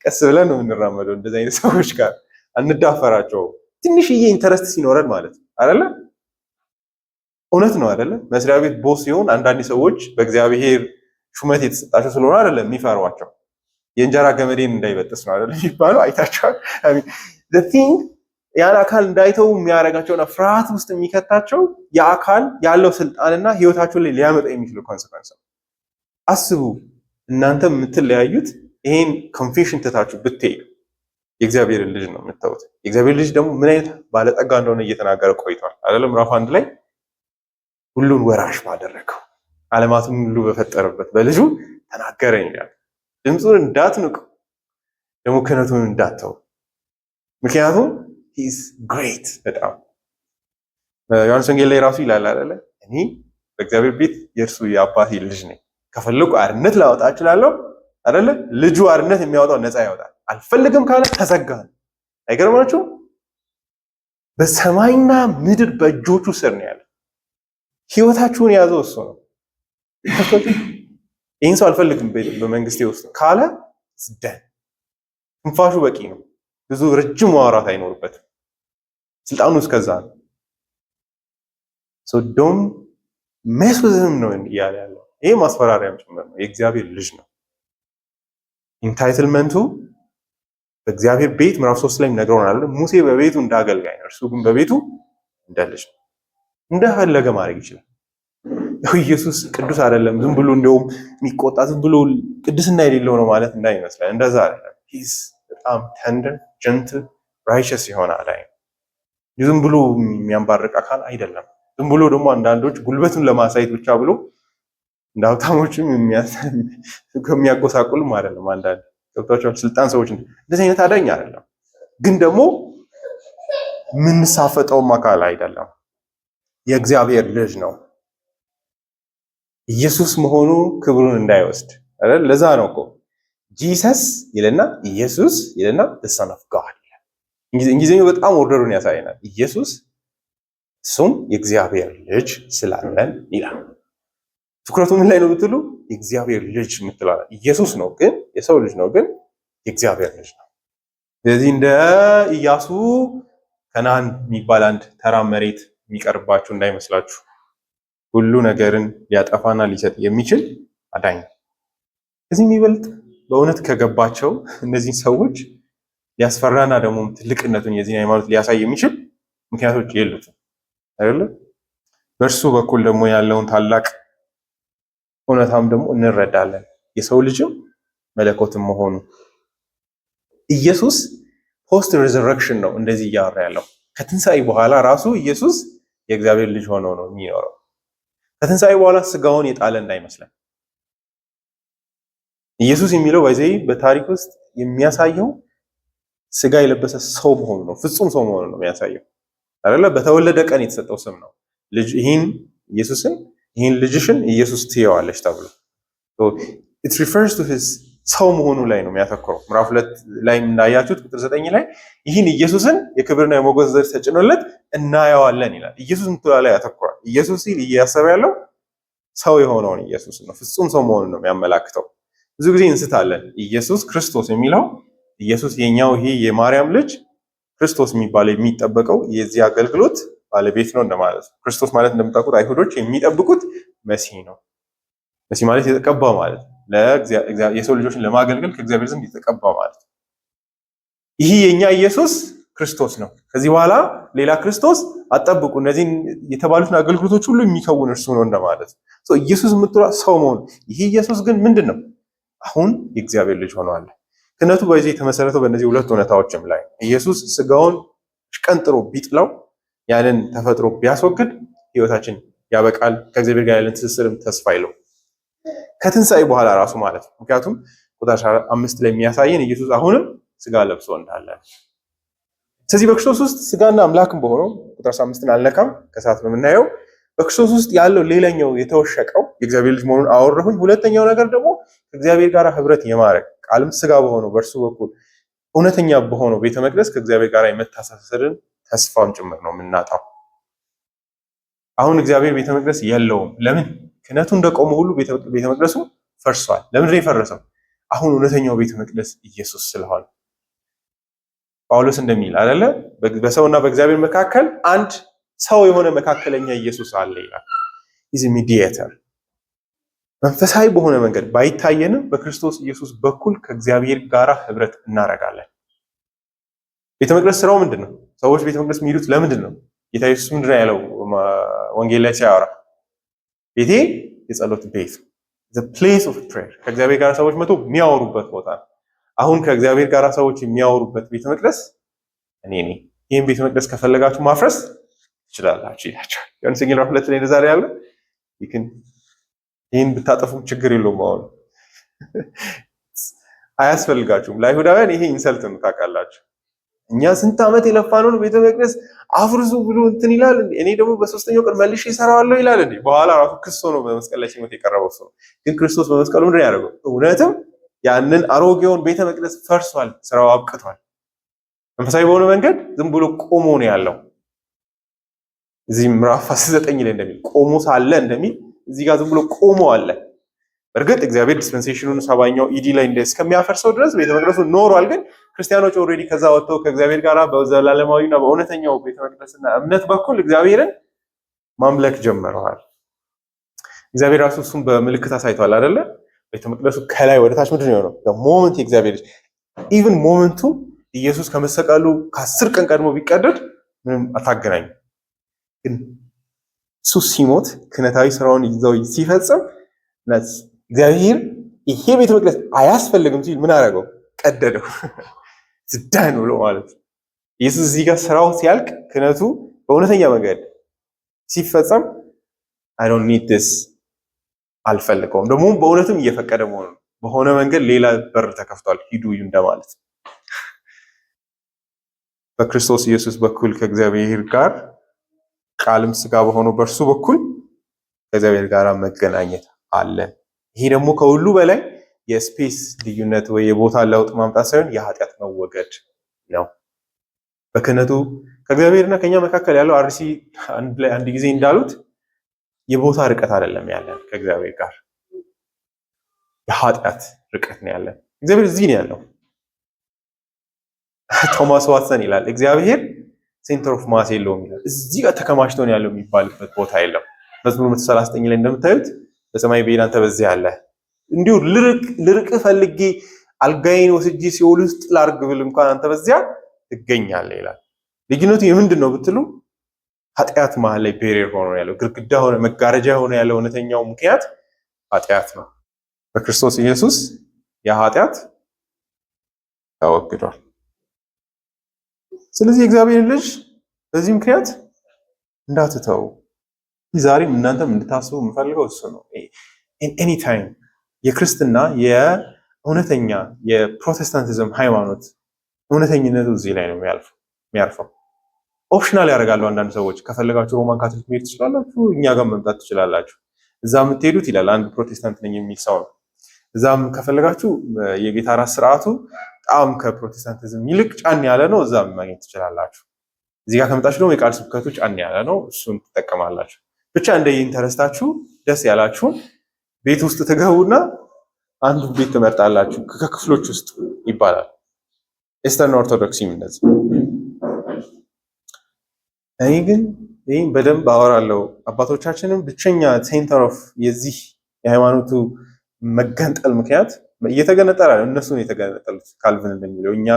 ቀስ ብለን ነው የምንራመደው እንደዚህ አይነት ሰዎች ጋር አንዳፈራቸው። ትንሽዬ ኢንተረስት ሲኖረን ማለት አይደል? እውነት ነው አይደለ? መስሪያ ቤት ቦስ ሲሆን አንዳንድ ሰዎች በእግዚአብሔር ሹመት የተሰጣቸው ስለሆነ አይደለም የሚፈሯቸው፣ የእንጀራ ገመዴን እንዳይበጥስ ነው አይደል የሚባለው። አይታችኋል? the thing ያን አካል እንዳይተው የሚያደርጋቸውና ፍርሃት ውስጥ የሚከታቸው የአካል ያለው ስልጣንና ህይወታቸው ላይ ሊያመጣ የሚችለው ኮንሲኩዌንስ ነው። አስቡ፣ እናንተ የምትለያዩት ይሄን ኮንፌሽን ትታችሁ ብትሄዱ የእግዚአብሔር ልጅ ነው የምታዩት። የእግዚአብሔር ልጅ ደግሞ ምን አይነት ባለጠጋ እንደሆነ እየተናገረ ቆይቷል አይደለም? ምዕራፍ 1 ላይ ሁሉን ወራሽ ባደረገው ዓለማቱን ሁሉ በፈጠረበት በልጁ ተናገረኝ ይላል። ድምፁን እንዳትንቁ ደግሞ ክህነቱን እንዳትተው፣ ምክንያቱም he is great። በጣም ዮሐንስ ወንጌል ላይ ራሱ ይላል አይደለ? እኔ በእግዚአብሔር ቤት የእርሱ የአባቴ ልጅ ነኝ፣ ከፈለኩ አርነት ላወጣ እችላለሁ አይደለ? ልጁ አርነት የሚያወጣው ነፃ ያወጣል። አልፈልግም ካለ ተዘጋ። አይገርማችሁ? በሰማይና ምድር በእጆቹ ስር ነው ያለው። ህይወታችሁን የያዘው እሱ ነው። ይህን ሰው አልፈልግም በመንግስቴ ውስጥ ካለ ደን ትንፋሹ በቂ ነው። ብዙ ረጅም ማውራት አይኖርበትም። ስልጣኑ እስከዛ ነው። so don't mess with him ነው እያለ ያለው። ይሄ ማስፈራሪያም ጭምር ነው። የእግዚአብሔር ልጅ ነው። ኢንታይትልመንቱ በእግዚአብሔር ቤት ምዕራፍ 3 ላይ ነግሮናል። ሙሴ በቤቱ እንዳገልጋይ ነው፣ እርሱ ግን በቤቱ እንደ ልጅ ነው። እንደፈለገ ማድረግ ይችላል። ኢየሱስ ቅዱስ አይደለም፣ ዝም ብሎ እንደውም የሚቆጣ ዝም ብሎ ቅድስና የሌለው ነው ማለት እንዳይመስለን። እንደዛ አይደለም። ሂስ በጣም ተንደር ጀንትል ራይቸስ የሆነ አዳኝ ነው። ዝም ብሎ የሚያንባርቅ አካል አይደለም። ዝም ብሎ ደግሞ አንዳንዶች ጉልበቱን ለማሳየት ብቻ ብሎ እንደ ሀብታሞችም የሚያጎሳቁልም አይደለም። አንዳንድ ገብቷቸዋል። ስልጣን ሰዎች እንደዚህ አይነት አዳኝ አይደለም። ግን ደግሞ የምንሳፈጠውም አካል አይደለም። የእግዚአብሔር ልጅ ነው። ኢየሱስ መሆኑ ክብሩን እንዳይወስድ አይደል? ለዛ ነው እኮ ጂሰስ ይልና ኢየሱስ ይልና the son of God ይላል። እንግሊዝኛው በጣም ኦርደሩን ያሳየናል። ኢየሱስ እሱም የእግዚአብሔር ልጅ ስላለን ይላል። ትኩረቱ ምን ላይ ነው ብትሉ የእግዚአብሔር ልጅ የምትለው ኢየሱስ ነው፣ ግን የሰው ልጅ ነው፣ ግን የእግዚአብሔር ልጅ ነው። ስለዚህ እንደ ኢያሱ ከነዓን የሚባል አንድ ተራ መሬት የሚቀርባችሁ እንዳይመስላችሁ። ሁሉ ነገርን ሊያጠፋና ሊሰጥ የሚችል አዳኝ። ከዚህ የሚበልጥ በእውነት ከገባቸው እነዚህ ሰዎች ሊያስፈራና ደግሞ ትልቅነቱን የዚህ ሃይማኖት ሊያሳይ የሚችል ምክንያቶች የሉትም አይደል? በእርሱ በኩል ደግሞ ያለውን ታላቅ እውነታም ደግሞ እንረዳለን። የሰው ልጅም መለኮትም መሆኑ ኢየሱስ ፖስት ሪዘረክሽን ነው እንደዚህ እያወራ ያለው። ከትንሣኤ በኋላ ራሱ ኢየሱስ የእግዚአብሔር ልጅ ሆኖ ነው የሚኖረው። ከትንሣኤ በኋላ ስጋውን የጣለ እንዳይመስለን። ኢየሱስ የሚለው በዚህ በታሪክ ውስጥ የሚያሳየው ስጋ የለበሰ ሰው መሆኑ ነው። ፍጹም ሰው መሆኑ ነው የሚያሳየው አይደለ? በተወለደ ቀን የተሰጠው ስም ነው። ይህን ኢየሱስን ይህን ልጅሽን ኢየሱስ ትየዋለች ተብሎ it refers to his ሰው መሆኑ ላይ ነው የሚያተኩረው። ምዕራፍ 2 ላይ እንዳያችሁት ቁጥር 9 ላይ ይህን ኢየሱስን የክብርና የሞገስ ዘር ተጭኖለት እናየዋለን ይላል። ኢየሱስ ምትላ ላይ ያተኩራል። ኢየሱስ ሲል እያሰበ ያለው ሰው የሆነውን ኢየሱስ ነው። ፍጹም ሰው መሆኑን ነው የሚያመላክተው። ብዙ ጊዜ እንስታለን። ኢየሱስ ክርስቶስ የሚለው ኢየሱስ የኛው ይሄ የማርያም ልጅ ክርስቶስ የሚባለው የሚጠበቀው የዚህ አገልግሎት ባለቤት ነው እንደማለት ነው። ክርስቶስ ማለት እንደምታውቁት አይሁዶች የሚጠብቁት መሲህ ነው። መሲህ ማለት የተቀባ ማለት ነው። የሰው ልጆችን ለማገልገል ከእግዚአብሔር ዘንድ የተቀባ ማለት ነው። ይህ የኛ ኢየሱስ ክርስቶስ ነው። ከዚህ በኋላ ሌላ ክርስቶስ አጠብቁ። እነዚህን የተባሉትን አገልግሎቶች ሁሉ የሚከውን እርሱ ነው እንደማለት ነው። ኢየሱስ የምትለው ሰው መሆኑ። ይህ ኢየሱስ ግን ምንድን ነው? አሁን የእግዚአብሔር ልጅ ሆኗል። ክህነቱ በዚህ የተመሰረተው በእነዚህ ሁለት እውነታዎችም ላይ ኢየሱስ ስጋውን ቀንጥሮ ቢጥለው ያንን ተፈጥሮ ቢያስወግድ ህይወታችን ያበቃል። ከእግዚአብሔር ጋር ያለን ትስስርም ተስፋ ይለው ከትንሣኤ በኋላ ራሱ ማለት ነው። ምክንያቱም ቁጥር 5 ላይ የሚያሳየን ኢየሱስ አሁንም ስጋ ለብሶ እንዳለ። ስለዚህ በክርስቶስ ውስጥ ስጋና አምላክም በሆነው ቁጥር 15ን አልነካም፣ ከሰዓት ነው የምናየው። በክርስቶስ ውስጥ ያለው ሌላኛው የተወሸቀው የእግዚአብሔር ልጅ መሆኑን አወራሁኝ። ሁለተኛው ነገር ደግሞ ከእግዚአብሔር ጋር ህብረት የማድረግ ቃልም ስጋ በሆነው በእርሱ በኩል እውነተኛ በሆነው ቤተ መቅደስ ከእግዚአብሔር ጋር የመታሰሰርን ተስፋውን ጭምር ነው የምናጣው። አሁን እግዚአብሔር ቤተ መቅደስ የለውም። ለምን? ክህነቱ እንደቆመ ሁሉ ቤተ መቅደሱ ፈርሷል። ለምንድን ነው የፈረሰው? አሁን እውነተኛው ቤተ መቅደስ ኢየሱስ ስለሆነ ጳውሎስ እንደሚል አይደለ? በሰውና በእግዚአብሔር መካከል አንድ ሰው የሆነ መካከለኛ ኢየሱስ አለ ይላል። ኢዝ ሚዲየተር። መንፈሳዊ በሆነ መንገድ ባይታየንም በክርስቶስ ኢየሱስ በኩል ከእግዚአብሔር ጋር ህብረት እናደርጋለን። ቤተ መቅደስ ስራው ምንድን ነው? ሰዎች ቤተ መቅደስ የሚሄዱት ለምንድን ነው? ጌታ ኢየሱስ ምንድን ነው ያለው ወንጌል ላይ ሲያወራ? ቤቴ የጸሎት ቤት the place of prayer፣ ከእግዚአብሔር ጋር ሰዎች መጥተው የሚያወሩበት ቦታ ነው። አሁን ከእግዚአብሔር ጋር ሰዎች የሚያወሩበት ቤተ መቅደስ እኔ ነኝ። ይህን ቤተ መቅደስ ከፈለጋችሁ ማፍረስ ትችላላችሁ ይላቸዋል። ዮሐንስ ወንጌል ምዕራፍ 2 ላይ እንደዛ ያለ ይህን ብታጠፉ ችግር የለውም። አሁን አያስፈልጋችሁም። ለአይሁዳውያን ይሄ ኢንሰልት ነው ታውቃላችሁ። እኛ ስንት ዓመት የለፋነውን ቤተ መቅደስ አፍርሱ ብሎ እንትን ይላል። እኔ ደግሞ በሶስተኛው ቀን መልሼ እሰራዋለሁ ይላል። እንዴ በኋላ ራሱ ክስ ነው በመስቀል ላይ ሲሞት የቀረበው ሰው። ግን ክርስቶስ በመስቀሉ ምንድን ያደረገው? እውነትም ያንን አሮጌውን ቤተ መቅደስ ፈርሷል። ስራው አብቅቷል። መንፈሳዊ በሆነ መንገድ ዝም ብሎ ቆሞ ነው ያለው። እዚህ ምዕራፍ 9 ላይ እንደሚል ቆሞ ሳለ እንደሚል እዚህ ጋር ዝም ብሎ ቆሞ አለ። በእርግጥ እግዚአብሔር ዲስፔንሴሽኑን ሰባኛው ኢዲ ላይ እስከሚያፈርሰው ድረስ ቤተ መቅደሱ ኖሯል። ግን ክርስቲያኖች ኦልሬዲ ከዛ ወጥተው ከእግዚአብሔር ጋር በዘላለማዊና በእውነተኛው ቤተ መቅደስና እምነት በኩል እግዚአብሔርን ማምለክ ጀምረዋል። እግዚአብሔር ራሱ እሱም በምልክት አሳይቷል አይደለ? ቤተ መቅደሱ ከላይ ወደ ታች ምንድን ነው የሆነው? ሞመንት የእግዚአብሔር ኢቭን ሞመንቱ ኢየሱስ ከመሰቀሉ ከ10 ቀን ቀድሞ ቢቀደድ ምንም አታገናኙ። ግን እሱ ሲሞት ክህነታዊ ስራውን ይዘው ሲፈጽም እግዚአብሔር ይሄ ቤተ መቅደስ አያስፈልግም ሲል ምን አደረገው? ቀደደው። ዝዳን ብሎ ማለት ነው። ኢየሱስ እዚህ ጋር ስራው ሲያልቅ ክህነቱ በእውነተኛ መንገድ ሲፈጸም I don't need this አልፈልገውም። ደግሞ በእውነትም እየፈቀደ መሆኑ በሆነ መንገድ ሌላ በር ተከፍቷል። ሂዱ እንደማለት በክርስቶስ ኢየሱስ በኩል ከእግዚአብሔር ጋር ቃልም ስጋ በሆነው በእርሱ በኩል ከእግዚአብሔር ጋር መገናኘት አለ። ይሄ ደግሞ ከሁሉ በላይ የስፔስ ልዩነት ወይ የቦታ ለውጥ ማምጣት ሳይሆን የኃጢአት መወገድ ነው። በክህነቱ ከእግዚአብሔርና ከኛ መካከል ያለው አርሲ አንድ ጊዜ እንዳሉት የቦታ ርቀት አይደለም ያለን ከእግዚአብሔር ጋር፣ የኃጢአት ርቀት ነው ያለን። እግዚአብሔር እዚህ ነው ያለው። ቶማስ ዋትሰን ይላል እግዚአብሔር ሴንተር ኦፍ ማስ የለውም ይላል። እዚህ ጋር ተከማችቶ ነው ያለው የሚባልበት ቦታ የለም። መዝሙር 139 ላይ እንደምታዩት በሰማይ ብሄድ አንተ በዚያ አለ። እንዲሁ ልርቅ ፈልጌ አልጋዬን ወስጄ ሲኦል ውስጥ ላርግ ብል እንኳን አንተ በዚያ ትገኛለህ ይላል። ልዩነቱ የምንድን ነው ብትሉ ኃጢአት መሀል ላይ ቤሪየር ሆኖ ያለው ግድግዳ ሆነ መጋረጃ ሆነ ያለው እውነተኛው ምክንያት ኃጢአት ነው። በክርስቶስ ኢየሱስ የኃጢአት ተወግዷል። ስለዚህ የእግዚአብሔር ልጅ በዚህ ምክንያት እንዳትተው ዛሬም እናንተም እንድታስቡ የምፈልገው እሱ ነው። ኤኒ ታይም የክርስትና የእውነተኛ የፕሮቴስታንቲዝም ሃይማኖት እውነተኝነቱ እዚህ ላይ ነው የሚያርፈው። ኦፕሽናል ያደርጋሉ አንዳንድ ሰዎች። ከፈለጋችሁ ሮማን ካቶሊክ መሄድ ትችላላችሁ፣ እኛ ጋር መምጣት ትችላላችሁ። እዛ የምትሄዱት ይላል አንድ ፕሮቴስታንት ነኝ የሚል ሰው ነው። እዛም ከፈለጋችሁ የጌታ ራስ ስርዓቱ በጣም ከፕሮቴስታንቲዝም ይልቅ ጫን ያለ ነው፣ እዛም ማግኘት ትችላላችሁ። እዚህ ጋር ከመጣችሁ ደግሞ የቃል ስብከቱ ጫን ያለ ነው፣ እሱን ትጠቀማላችሁ። ብቻ እንደ ኢንተረስታችሁ ደስ ያላችሁን ቤት ውስጥ ትገቡና አንዱ ቤት ትመርጣላችሁ ከክፍሎች ውስጥ ይባላል። ኢስተርን ኦርቶዶክሲም እንደዚህ። እኔ ግን ይህን በደንብ አወራለሁ። አባቶቻችንም ብቸኛ ሴንተር ኦፍ የዚህ የሃይማኖቱ መገንጠል ምክንያት እየተገነጠለ ነው። እነሱ ነው የተገነጠሉት። ካልቪን እንደሚለው እኛ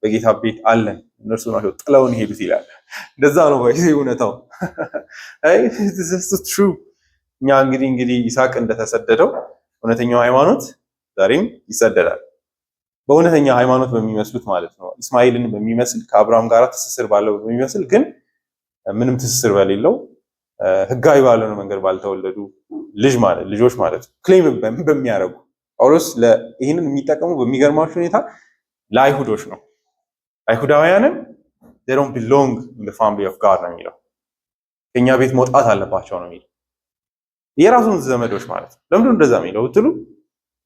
በጌታ ቤት አለን እነርሱ ናቸው ጥለውን ሄዱት ይላል። እንደዛ ነው ወይ እውነታው? አይ ትሩ። እኛ እንግዲህ ይስሐቅ እንደተሰደደው እውነተኛው ሃይማኖት ዛሬም ይሰደዳል። በእውነተኛ ሃይማኖት በሚመስሉት ማለት ነው። እስማኤልን በሚመስል ከአብርሃም ጋር ትስስር ባለው በሚመስል ግን ምንም ትስስር በሌለው ህጋዊ ባልሆነ መንገድ ባልተወለዱ ልጆች ማለት ነው ክሌም በሚያደርጉ ጳውሎስ ይህንን የሚጠቀሙ በሚገርማችሁ ሁኔታ ለአይሁዶች ነው። አይሁዳውያንን they don't belong in the family of God ነው የሚለው። ከኛ ቤት መውጣት አለባቸው ነው የሚለው። የራሱን ዘመዶች ማለት ነው። ለምንድን እንደዛ የሚለው ብትሉ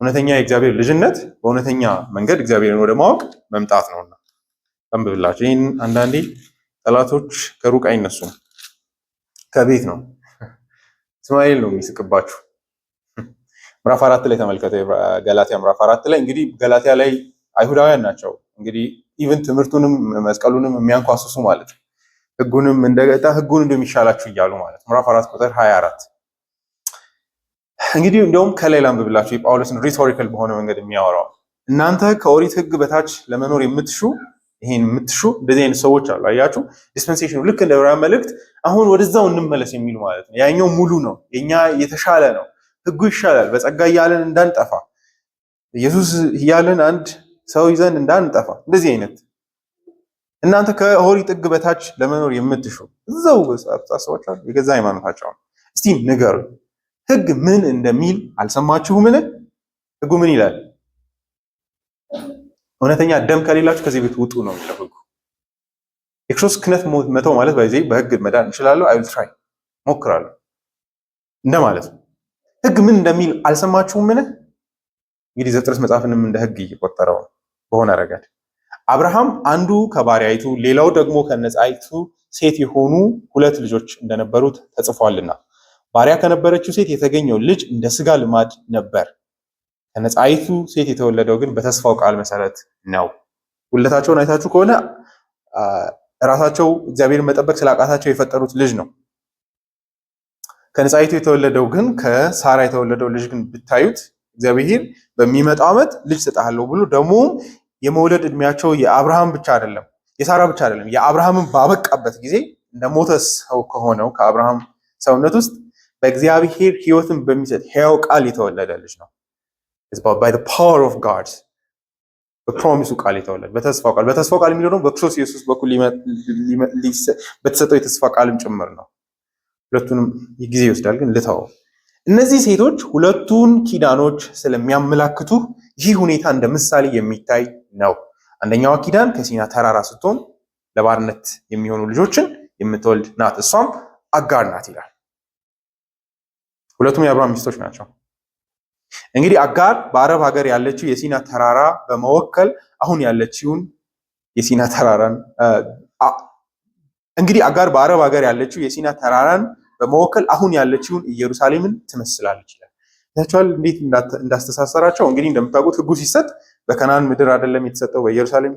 እውነተኛ የእግዚአብሔር ልጅነት በእውነተኛ መንገድ እግዚአብሔርን ወደ ማወቅ መምጣት ነውና አንብብላችሁ። ይህን አንዳንዴ ጠላቶች ከሩቅ አይነሱም፣ ከቤት ነው። እስማኤል ነው የሚስቅባችሁ። ምዕራፍ 4 ላይ ተመልከተ። ገላትያ ምዕራፍ 4 ላይ እንግዲህ ገላትያ ላይ አይሁዳውያን ናቸው እንግዲህ ኢቭን ትምህርቱንም መስቀሉንም የሚያንኳስሱ ማለት ነው። ህጉን እንደሚሻላችሁ እያሉ ማለት ምዕራፍ 4 ቁጥር 24 እንግዲህ እንደውም ከላይ ላንብብላችሁ የጳውሎስን ሪቶሪካል በሆነ መንገድ የሚያወራው እናንተ ከኦሪት ህግ በታች ለመኖር የምትሹ እንደዚህ አይነት ሰዎች አሉ። አያችሁ ዲስፐንሴሽኑ ልክ እንደ ዕብራውያን መልእክት አሁን ወደዛው እንመለስ የሚሉ ማለት ነው። ያኛው ሙሉ ነው፣ የኛ የተሻለ ነው፣ ህጉ ይሻላል፣ በጸጋ እያለን እንዳንጠፋ፣ ኢየሱስ እያለን አንድ ሰው ይዘን እንዳንጠፋ፣ እንደዚህ አይነት እናንተ ከኦሪት ህግ በታች ለመኖር የምትሹ እዛው ሰዎች አሉ። የገዛ ሃይማኖታቸው እስቲ ንገሩ፣ ህግ ምን እንደሚል አልሰማችሁምን? ህጉ ምን ይላል? እውነተኛ ደም ከሌላችሁ ከዚህ ቤት ውጡ ነው የሚለው ህጉ። የክርስቶስ ክህነት መተው ማለት በዚህ በህግ መዳን እንችላለሁ፣ አይ ዊል ትራይ ሞክራለሁ እንደማለት ነው። ህግ ምን እንደሚል አልሰማችሁምን? እንግዲህ ዘፍጥረት መጽሐፍንም እንደ ህግ እየቆጠረው በሆነ ረገድ አብርሃም አንዱ ከባሪያይቱ ሌላው ደግሞ ከነጻይቱ ሴት የሆኑ 2 ልጆች እንደነበሩት ተጽፏልና ባሪያ ከነበረችው ሴት የተገኘው ልጅ እንደ ስጋ ልማድ ነበር። ከነጻይቱ ሴት የተወለደው ግን በተስፋው ቃል መሰረት ነው። ውለታቸውን አይታችሁ ከሆነ ራሳቸው እግዚአብሔርን መጠበቅ ስላቃታቸው የፈጠሩት ልጅ ነው። ከነጻይቱ የተወለደው ግን ከሳራ የተወለደው ልጅ ግን ብታዩት እግዚአብሔር በሚመጣው ዓመት ልጅ ሰጣለሁ ብሎ ደግሞ የመውለድ እድሜያቸው የአብርሃም ብቻ አይደለም የሳራ ብቻ አይደለም የአብርሃምን ባበቃበት ጊዜ እንደሞተ ሰው ከሆነው ከአብርሃም ሰውነት ውስጥ በእግዚአብሔር ሕይወትን በሚሰጥ ሕያው ቃል የተወለደ ልጅ ነው። by the power of God በፕሮሚሱ ቃል የተወለደ በተስፋው ቃል የሚለው ደግሞ በክርስቶስ ኢየሱስ በኩል በተሰጠው የተስፋ ቃልም ጭምር ነው። ሁለቱንም ጊዜ ይወስዳል ግን ልተው። እነዚህ ሴቶች ሁለቱን ኪዳኖች ስለሚያመላክቱ ይህ ሁኔታ እንደ ምሳሌ የሚታይ ነው። አንደኛዋ ኪዳን ከሲና ተራራ ስትሆን ለባርነት የሚሆኑ ልጆችን የምትወልድ ናት። እሷም አጋር ናት ይላል። ሁለቱም የአብርሃም ሚስቶች ናቸው። እንግዲህ አጋር በአረብ ሀገር ያለችው የሲና ተራራ በመወከል አሁን ያለችውን የሲና ተራራን እንግዲህ አጋር በአረብ ሀገር ያለችው የሲና ተራራን በመወከል አሁን ያለችውን ኢየሩሳሌምን ትመስላለች ይላል። ታቻል እንዴት እንዳስተሳሰራቸው። እንግዲህ እንደምታውቁት ሕጉ ሲሰጥ በከናን ምድር አይደለም የተሰጠው፣ በኢየሩሳሌም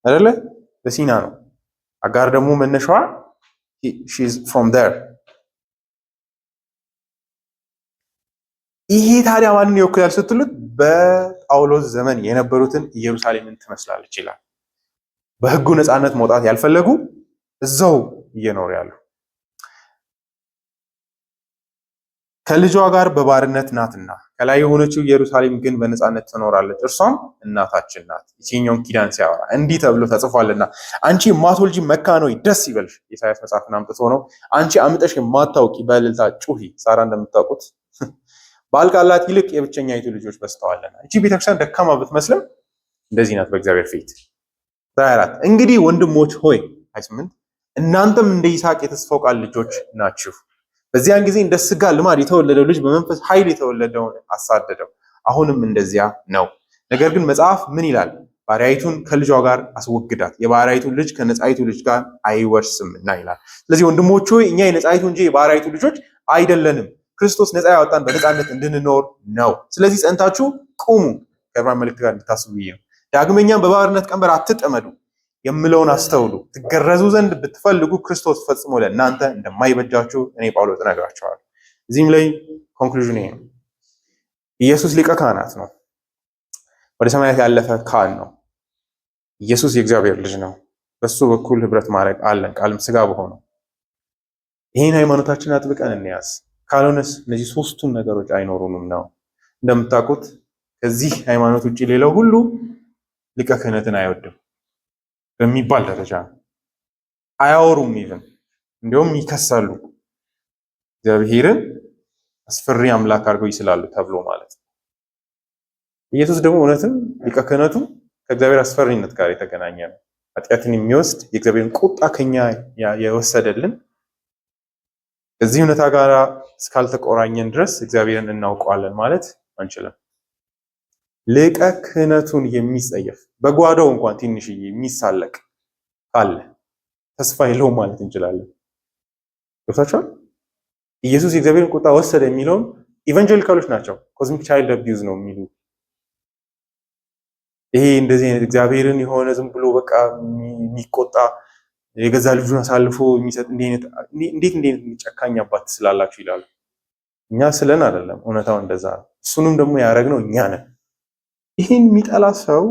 አይደለ፣ በሲና ነው። አጋር ደግሞ መነሻዋ she is from there። ይሄ ታዲያ ማንን ይወክላል ስትሉት በጳውሎስ ዘመን የነበሩትን ኢየሩሳሌምን ትመስላለች ይላል። በሕጉ ነፃነት መውጣት ያልፈለጉ እዛው እየኖሩ ያሉ ከልጇ ጋር በባርነት ናትና ከላይ የሆነችው ኢየሩሳሌም ግን በነፃነት ትኖራለች፣ እርሷም እናታችን ናት። ይህኛውን ኪዳን ሲያወራ እንዲህ ተብሎ ተጽፏልና አንቺ የማትወልጂ መካን ሆይ ደስ ይበልሽ። ኢሳያስ መጽሐፍን አምጥቶ ነው። አንቺ አምጠሽ የማታውቂ በእልልታ ጩሂ። ሳራ እንደምታውቁት ባል ካላት ይልቅ የብቸኛይቱ ልጆች በዝተዋልና። እቺ ቤተክርስቲያን ደካማ ብትመስልም እንደዚህ ናት በእግዚአብሔር ፊት። 24 እንግዲህ ወንድሞች ሆይ 28 እናንተም እንደ ይስሐቅ የተስፋው ቃል ልጆች ናችሁ። በዚያን ጊዜ እንደ ሥጋ ልማድ የተወለደው ልጅ በመንፈስ ኃይል የተወለደውን አሳደደው። አሁንም እንደዚያ ነው። ነገር ግን መጽሐፍ ምን ይላል? ባሪያይቱን ከልጇ ጋር አስወግዳት፣ የባሪያይቱን ልጅ ከነጻይቱ ልጅ ጋር አይወርስምና ይላል። ስለዚህ ወንድሞች ሆይ እኛ የነጻይቱ እንጂ የባሪያይቱ ልጆች አይደለንም። ክርስቶስ ነፃ ያወጣን በነፃነት እንድንኖር ነው። ስለዚህ ጸንታችሁ ቁሙ። ከዕብራውያን መልእክት ጋር እንድታስቡ ይሄ ነው። ዳግመኛም በባርነት ቀንበር አትጠመዱ የምለውን አስተውሉ። ትገረዙ ዘንድ ብትፈልጉ ክርስቶስ ፈጽሞ ለእናንተ እንደማይበጃችሁ እኔ ጳውሎስ እነግራችኋለሁ። እዚህም ላይ ኮንክሉዥን ይሄ ነው። ኢየሱስ ሊቀ ካህናት ነው። ወደ ሰማያት ያለፈ ካህን ነው። ኢየሱስ የእግዚአብሔር ልጅ ነው። በሱ በኩል ህብረት ማድረግ አለን፣ ቃልም ስጋ በሆነው። ይህን ሃይማኖታችን አጥብቀን እንያዝ። ካልሆነስ እነዚህ ሶስቱም ነገሮች አይኖሩንም ነው። እንደምታውቁት ከዚህ ሃይማኖት ውጭ ሌላው ሁሉ ሊቀ ክህነትን አይወድም በሚባል ደረጃ አያወሩም። ኢቭን እንዲሁም ይከሳሉ። እግዚአብሔርን አስፈሪ አምላክ አድርገው ይስላሉ ተብሎ ማለት ነው። ኢየሱስ ደግሞ እውነትም ሊቀ ክህነቱ ከእግዚአብሔር አስፈሪነት ጋር የተገናኘ ነው። ኃጢአትን የሚወስድ የእግዚአብሔርን ቁጣ ከኛ የወሰደልን እዚህ እውነታ ጋር እስካልተቆራኘን ድረስ እግዚአብሔርን እናውቀዋለን ማለት አንችልም። ሊቀ ክህነቱን የሚጸየፍ በጓዳው እንኳን ትንሽዬ የሚሳለቅ ካለ ተስፋ የለውም ማለት እንችላለን። ገብታችኋል? ኢየሱስ የእግዚአብሔርን ቁጣ ወሰደ የሚለውን ኢቫንጀሊካሎች ናቸው ኮዝሚክ ቻይልድ አቢዩዝ ነው የሚሉ። ይሄ እንደዚህ አይነት እግዚአብሔርን የሆነ ዝም ብሎ በቃ የሚቆጣ የገዛ ልጁን አሳልፎ የሚሰጥ እንዴት ጨካኝ አባት ስላላችሁ ይላሉ። እኛ ስለን አይደለም፣ እውነታው እንደዛ ነው። እሱንም ደግሞ ያደረግነው እኛ ነን። ይህን የሚጠላ ሰው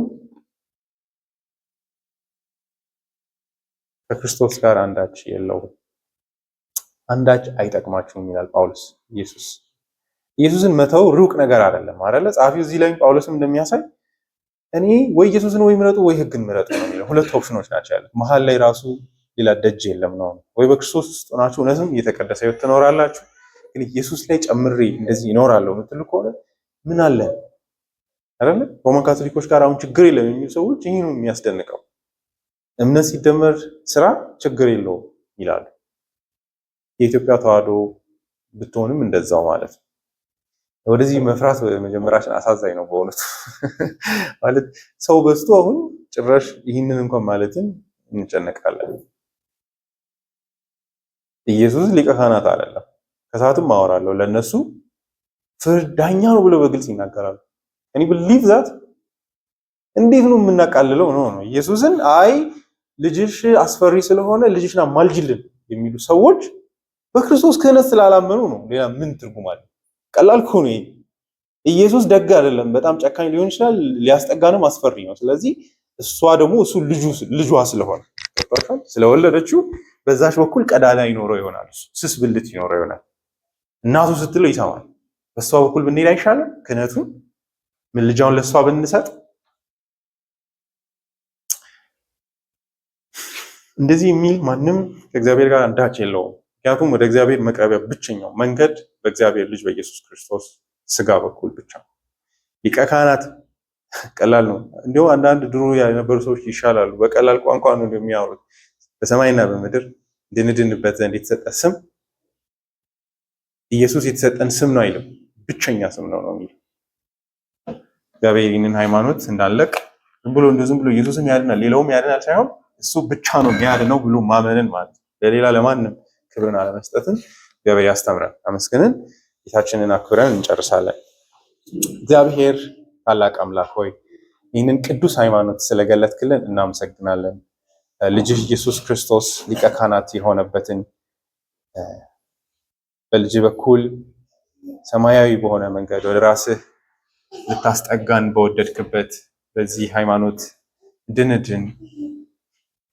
ከክርስቶስ ጋር አንዳች የለውም፣ አንዳች አይጠቅማችሁም ይላል ጳውሎስ። ኢየሱስን መተው ሩቅ ነገር አይደለም አይደለ? ጸሐፊው እዚህ ላይ ጳውሎስም እንደሚያሳይ እኔ ወይ ኢየሱስን ወይ ምረጡ ወይ ሕግን ምረጡ ነው የሚለው። ሁለት ኦፕሽኖች ናቸው ያሉት። መሀል ላይ ራሱ ሌላ ደጅ የለም ነው። ወይ በክርስቶስ ውስጥ ሆናችሁ እውነትም እየተቀደሰ ሕይወት ትኖራላችሁ፣ ግን ኢየሱስ ላይ ጨምሬ እንደዚህ ይኖራለሁ የምትሉ ከሆነ ምን አለ አይደለ? ሮማን ካቶሊኮች ጋር አሁን ችግር የለም የሚሉ ሰዎች ይሄ ነው የሚያስደንቀው። እምነት ሲደመር ስራ ችግር የለውም ይላሉ። የኢትዮጵያ ተዋህዶ ብትሆንም እንደዛው ማለት ነው። ወደዚህ መፍራት መጀመራችን አሳዛኝ ነው በእውነቱ። ማለት ሰው በዝቶ አሁን ጭራሽ ይህንን እንኳን ማለትን እንጨነቃለን። ኢየሱስ ሊቀ ካህናት አይደለም። ከሰዓትም አወራለሁ ለነሱ ፍርዳኛ ነው ብለው በግልጽ ይናገራሉ። እኔ believe that እንዴት ነው የምናቃልለው ነው ኢየሱስን አይ ልጅሽ አስፈሪ ስለሆነ ልጅሽና ማልጅልን የሚሉ ሰዎች በክርስቶስ ክህነት ስላላመኑ ነው። ሌላ ምን ትርጉም አለ? ቀላል እኮ ነው። ኢየሱስ ደግ አይደለም፣ በጣም ጨካኝ ሊሆን ይችላል፣ ሊያስጠጋንም አስፈሪ ነው። ስለዚህ እሷ ደግሞ እሱ ልጇ ስለሆነ ስለወለደችው በዛች በኩል ቀዳዳ ይኖረው ይሆናል፣ ስስ ብልት ይኖረው ይሆናል። እናቱ ስትለው ይሰማል። በሷ በኩል ብንሄድ አይሻልም? ክህነቱን ምልጃውን ለሷ ብንሰጥ። እንደዚህ የሚል ማንም ከእግዚአብሔር ጋር አንዳች የለውም። ምክንያቱም ወደ እግዚአብሔር መቅረቢያ ብቸኛው መንገድ በእግዚአብሔር ልጅ በኢየሱስ ክርስቶስ ስጋ በኩል ብቻ። ሊቀ ካህናት ቀላል ነው። እንዲሁ አንዳንድ ድሮ የነበሩ ሰዎች ይሻላሉ፣ በቀላል ቋንቋ ነው የሚያወሩት። በሰማይና በምድር እንድንድንበት ዘንድ የተሰጠ ስም ኢየሱስ የተሰጠን ስም ነው አይልም፣ ብቸኛ ስም ነው የሚለው። እግዚአብሔር ይህንን ሃይማኖት እንዳለቅ ዝም ብሎ ኢየሱስም ያድናል ሌላውም ያድናል ሳይሆን እሱ ብቻ ነው የሚያድነው ብሎ ማመንን ማለት ነው። ለሌላ ለማንም ክብርን አለመስጠትን እግዚአብሔር ያስተምራል። አመስግነን ጌታችንን አክብረን እንጨርሳለን። እግዚአብሔር ታላቅ አምላክ ሆይ ይህንን ቅዱስ ሃይማኖት ስለገለጥክልን እናመሰግናለን። ልጅህ ኢየሱስ ክርስቶስ ሊቀ ካህናት የሆነበትን በልጅ በኩል ሰማያዊ በሆነ መንገድ ወደ ራስህ ልታስጠጋን በወደድክበት በዚህ ሃይማኖት እንድንድን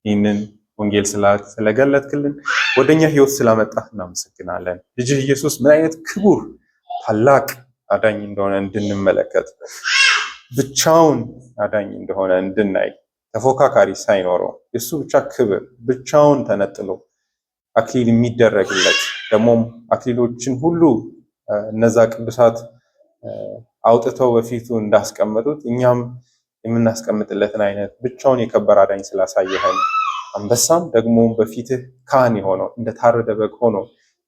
ይህንን ወንጌል ስለገለጥክልን ወደኛ ህይወት ስላመጣህ እናመሰግናለን። ልጅህ ኢየሱስ ምን አይነት ክቡር ታላቅ አዳኝ እንደሆነ እንድንመለከት ብቻውን አዳኝ እንደሆነ እንድናይ ተፎካካሪ ሳይኖረው የሱ ብቻ ክብር ብቻውን ተነጥሎ አክሊል የሚደረግለት ደግሞም አክሊሎችን ሁሉ እነዛ ቅዱሳት አውጥተው በፊቱ እንዳስቀመጡት እኛም የምናስቀምጥለትን አይነት ብቻውን የከበረ አዳኝ ስላሳየኸን አንበሳም ደግሞ በፊትህ ካህን የሆነው እንደታረደ በግ ሆኖ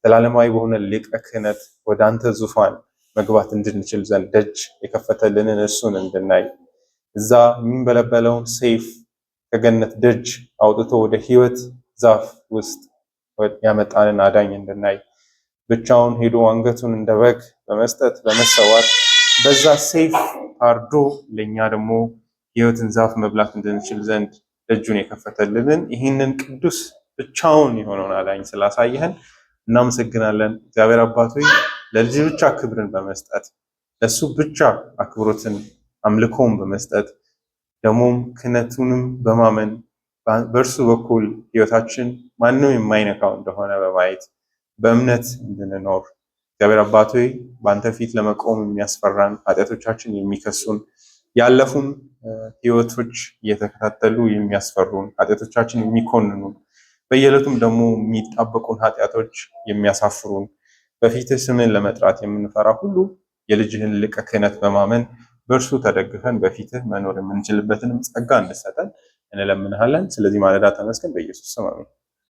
ዘላለማዊ በሆነ ሊቀ ክህነት ወደ አንተ ዙፋን መግባት እንድንችል ዘንድ ደጅ የከፈተልንን እርሱን እንድናይ እዛ የሚንበለበለውን ሰይፍ ከገነት ደጅ አውጥቶ ወደ ህይወት ዛፍ ውስጥ ያመጣንን አዳኝ እንድናይ ብቻውን ሄዶ አንገቱን እንደ በግ በመስጠት በመሰዋት በዛ ሰይፍ ታርዶ ለኛ ደግሞ ህይወትን ዛፍ መብላት እንድንችል ዘንድ ደጁን የከፈተልንን ይህንን ቅዱስ ብቻውን የሆነውን አዳኝ ስላሳየህን እናመሰግናለን። እግዚአብሔር አባት ሆይ ለልጅ ብቻ ክብርን በመስጠት ለሱ ብቻ አክብሮትን አምልኮን በመስጠት ደግሞም ክህነቱንም በማመን በእርሱ በኩል ህይወታችን ማንም የማይነካው እንደሆነ በማየት በእምነት እንድንኖር እግዚአብሔር አባት ሆይ በአንተ ፊት ለመቆም የሚያስፈራን ኃጢአቶቻችን የሚከሱን ያለፉን ህይወቶች እየተከታተሉ የሚያስፈሩን ኃጢአቶቻችን የሚኮንኑን በየዕለቱም ደግሞ የሚጣበቁን ኃጢአቶች የሚያሳፍሩን በፊትህ ስምን ለመጥራት የምንፈራ ሁሉ የልጅህን ሊቀ ክህነት በማመን በእርሱ ተደግፈን በፊትህ መኖር የምንችልበትንም ጸጋ እንድሰጠን እንለምንሃለን። ስለዚህ ማለዳ ተመስገን። በኢየሱስ ስም አሜን።